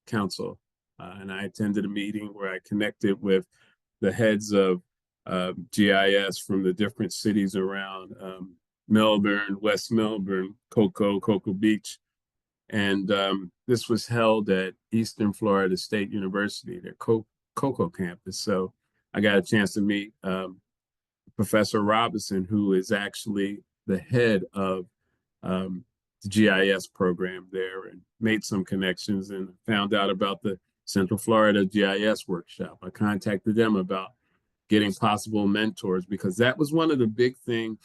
Speaker 6: Council, and I attended a meeting where I connected with the heads of GIS from the different cities around Melbourne, West Melbourne, Cocoa Beach. And this was held at Eastern Florida State University, their Cocoa campus. So I got a chance to meet Professor Robinson, who is actually the head of the GIS program there, and made some connections and found out about the Central Florida GIS workshop. I contacted them about getting possible mentors, because that was one of the big things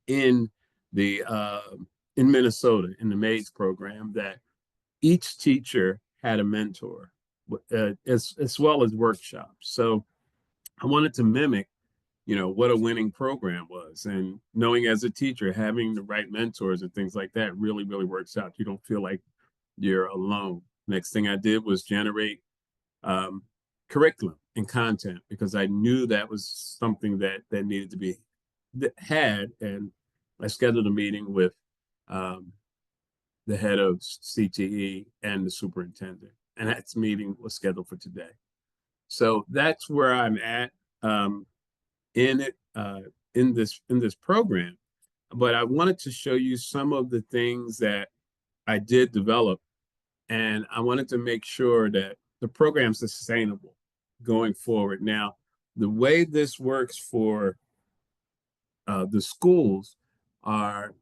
Speaker 6: in the in Minnesota in the MAIDS program, that each teacher had a mentor as well as workshops. So I wanted to mimic, what a winning program was, and knowing as a teacher, having the right mentors and things like that really, really works out. You don't feel like you're alone. Next thing I did was generate curriculum and content, because I knew that was something that needed to be had. And I scheduled a meeting with the head of CTE and the superintendent, and that meeting was scheduled for today. So that's where I'm at in it in this program. But I wanted to show you some of the things that I did develop, and I wanted to make sure that the program's sustainable going forward. Now, the way this works for the schools are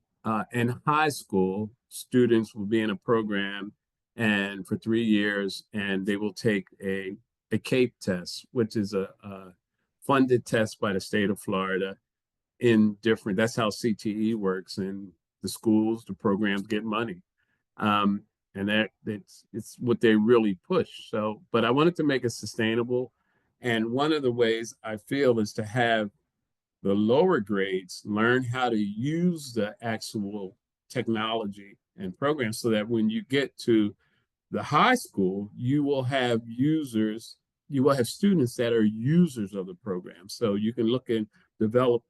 Speaker 6: in high school, students will be in a program and for 3 years, and they will take a CAPE test, which is a funded test by the state of Florida that's how CTE works in the schools. The programs get money. And it's what they really push. So, but I wanted to make it sustainable. And one of the ways I feel is to have the lower grades learn how to use the actual technology and programs, so that when you get to the high school, you will have students that are users of the program. So you can look and develop,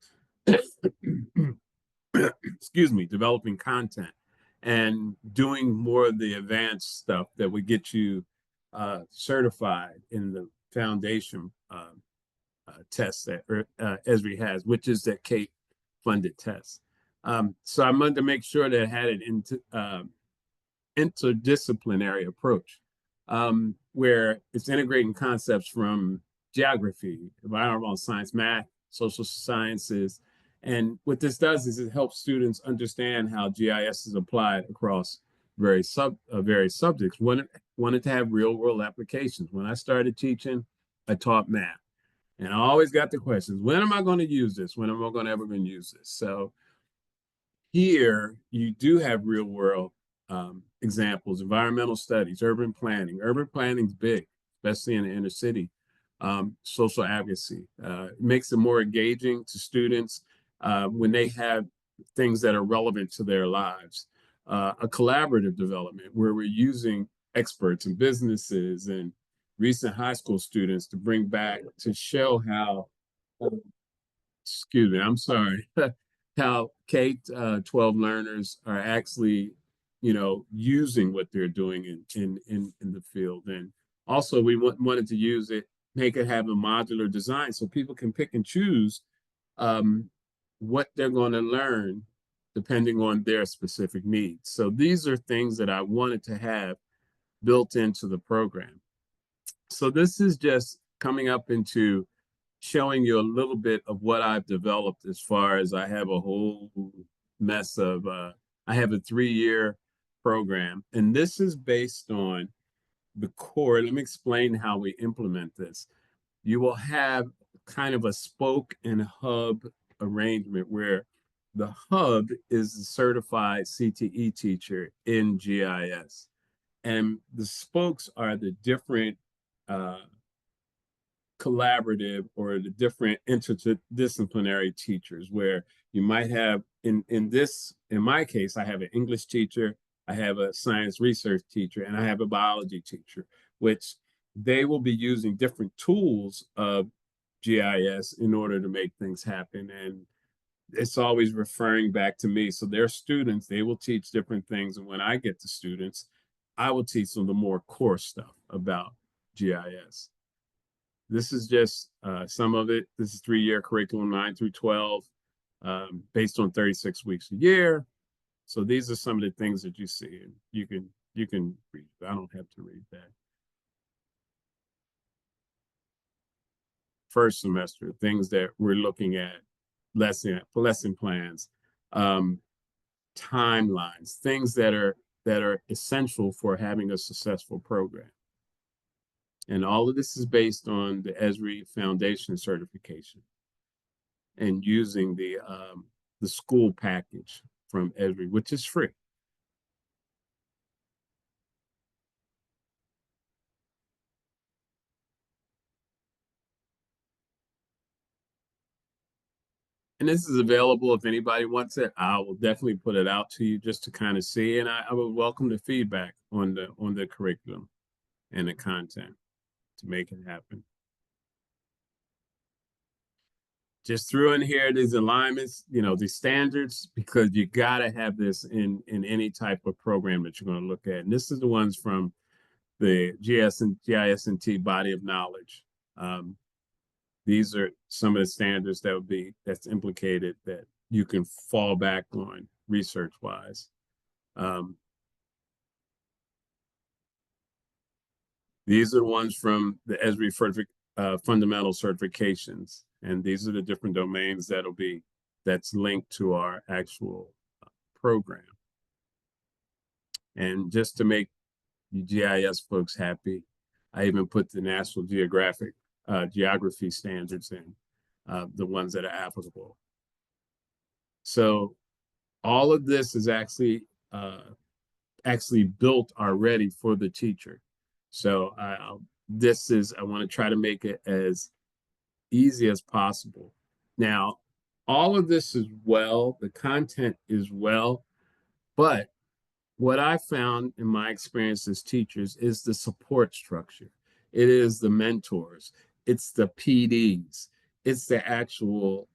Speaker 6: developing content and doing more of the advanced stuff that would get you certified in the foundation test that Esri has, which is that CAPE funded test. So I wanted to make sure that it had an interdisciplinary approach, where it's integrating concepts from geography, environmental science, math, social sciences. And what this does is it helps students understand how GIS is applied across various subjects. Wanted to have real world applications. When I started teaching, I taught math. And I always got the questions, when am I going to use this? When am I going to ever going to use this? So here you do have real world examples, environmental studies, urban planning. Urban planning is big, especially in the inner city. Social advocacy. It makes it more engaging to students when they have things that are relevant to their lives. A collaborative development where we're using experts and businesses and recent high school students to bring back, to show how, excuse me, I'm sorry, how K-12 learners are actually, using what they're doing in the field. And also we wanted to use it, make it have a modular design so people can pick and choose what they're going to learn depending on their specific needs. So these are things that I wanted to have built into the program. So this is just coming up into showing you a little bit of what I've developed, as far as I have a whole mess of, I have a 3-year program, and this is based on the core. Let me explain how we implement this. You will have kind of a spoke and hub arrangement where the hub is the certified CTE teacher in GIS. And the spokes are the different collaborative or the different interdisciplinary teachers, where you might have in my case, I have an English teacher, I have a science research teacher, and I have a biology teacher, which they will be using different tools of GIS in order to make things happen. And it's always referring back to me. So their students, they will teach different things. And when I get to students, I will teach them the more core stuff about GIS. This is just some of it. This is 3-year curriculum, 9 through 12, based on 36 weeks a year. So these are some of the things that you see, and you can read. I don't have to read that. First semester, things that we're looking at, lesson plans, timelines, things that are essential for having a successful program. And all of this is based on the Esri Foundation certification and using the school package from Esri, which is free. And this is available if anybody wants it. I will definitely put it out to you just to kind of see. And I would welcome the feedback on the curriculum and the content to make it happen. Just threw in here these alignments, you know, these standards, because you got to have this in any type of program that you're going to look at. And this is the ones from the GIS&T body of knowledge. These are some of the standards that's implicated that you can fall back on research wise. These are the ones from the Esri fundamental certifications. And these are the different domains that's linked to our actual program. And just to make you GIS folks happy, I even put the National Geography standards in, the ones that are applicable. So all of this is actually built already for the teacher. So I want to try to make it as easy as possible. Now, all of this is well, the content is well, but what I found in my experience as teachers is the support structure. It is the mentors, it's the PDs, it's the actual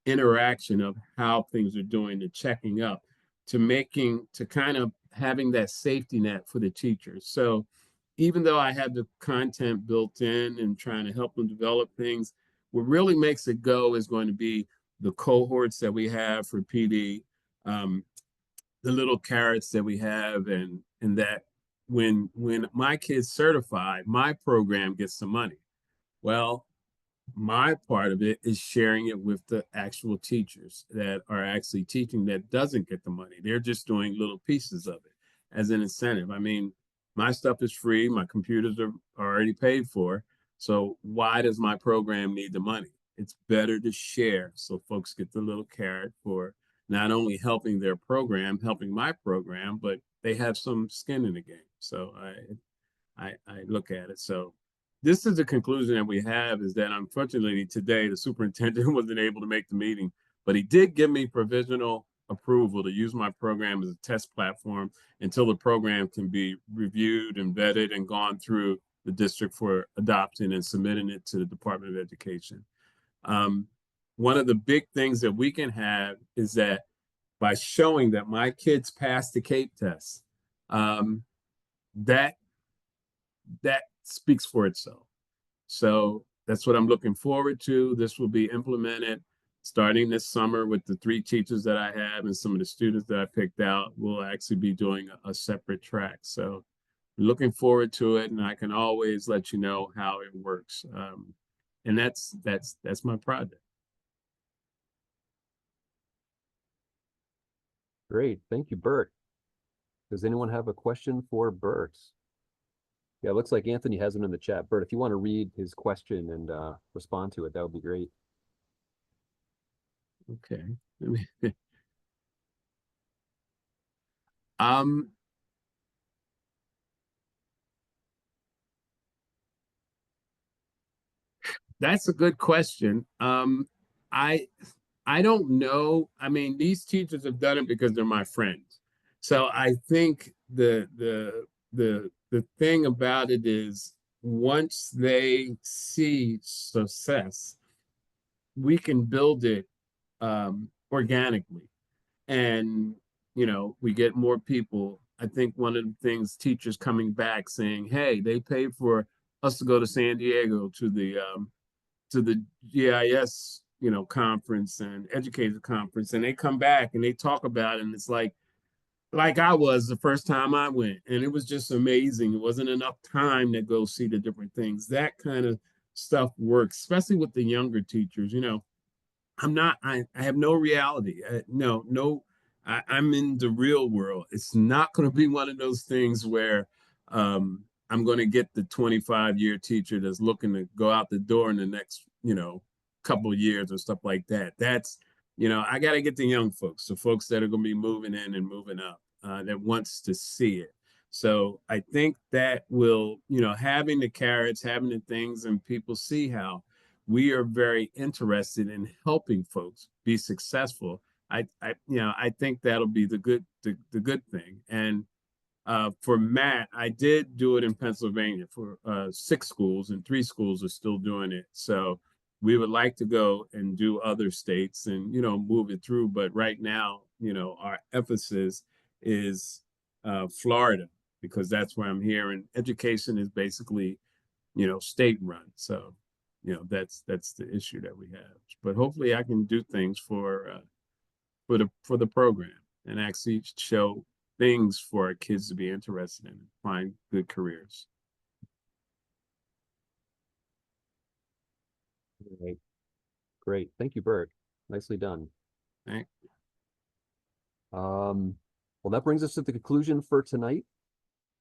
Speaker 6: interaction of how things are doing, the checking up, to kind of having that safety net for the teachers. So even though I had the content built in and trying to help them develop things, what really makes it go is going to be the cohorts that we have for PD, the little carrots that we have, and that when my kids certify, my program gets some money. Well, my part of it is sharing it with the actual teachers that are actually teaching that doesn't get the money. They're just doing little pieces of it as an incentive. I mean, my stuff is free. My computers are already paid for. So why does my program need the money? It's better to share so folks get the little carrot for not only helping their program, helping my program, but they have some skin in the game. So I look at it. So this is the conclusion that we have, is that unfortunately today the superintendent wasn't able to make the meeting, but he did give me provisional approval to use my program as a test platform until the program can be reviewed and vetted and gone through the district for adopting and submitting it to the Department of Education. One of the big things that we can have is that by showing that my kids passed the CAPE test, that speaks for itself. So that's what I'm looking forward to. This will be implemented starting this summer with the 3 teachers that I have and some of the students that I picked out. We'll actually be doing a separate track. So looking forward to it, and I can always let you know how it works. And that's my project.
Speaker 1: Great. Thank you, Bert. Does anyone have a question for Bert? Yeah, it looks like Anthony has them in the chat. Bert, if you want to read his question and respond to it, that would be great.
Speaker 6: Okay. That's a good question. I don't know. I mean, these teachers have done it because they're my friends. So I think the thing about it is, once they see success, we can build it organically. And, you know, we get more people. I think one of the things, teachers coming back saying, hey, they paid for us to go to San Diego to the GIS, you know, conference and educator conference, and they come back and they talk about it, and it's like I was the first time I went, and it was just amazing. It wasn't enough time to go see the different things. That kind of stuff works, especially with the younger teachers. You know, I have no reality. I'm in the real world. It's not going to be one of those things where I'm going to get the 25-year teacher that's looking to go out the door in the next, you know, couple of years or stuff like that. That's, you know, I got to get the young folks, the folks that are going to be moving in and moving up, that wants to see it. So I think that will, you know, having the carrots, having the things, and people see how we are very interested in helping folks be successful. I think that'll be the good thing. And for Matt, I did do it in Pennsylvania for 6 schools, and 3 schools are still doing it. So we would like to go and do other states and, you know, move it through. But right now, you know, our emphasis is Florida, because that's where I'm here, and education is basically, you know, state run. So, you know, that's the issue that we have. But hopefully I can do things for the program and actually show things for our kids to be interested in and find good careers.
Speaker 1: Right. Great. Thank you, Bert. Nicely done.
Speaker 6: Thanks.
Speaker 1: Well, that brings us to the conclusion for tonight.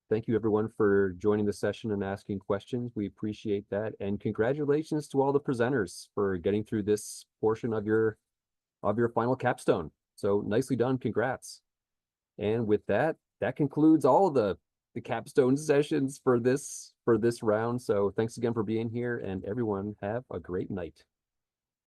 Speaker 1: Thank you, everyone, for joining the session and asking questions. We appreciate that. And congratulations to all the presenters for getting through this portion of your final capstone. So nicely done. Congrats. And with that, that concludes all of the capstone sessions for this round. So thanks again for being here, and everyone have a great night.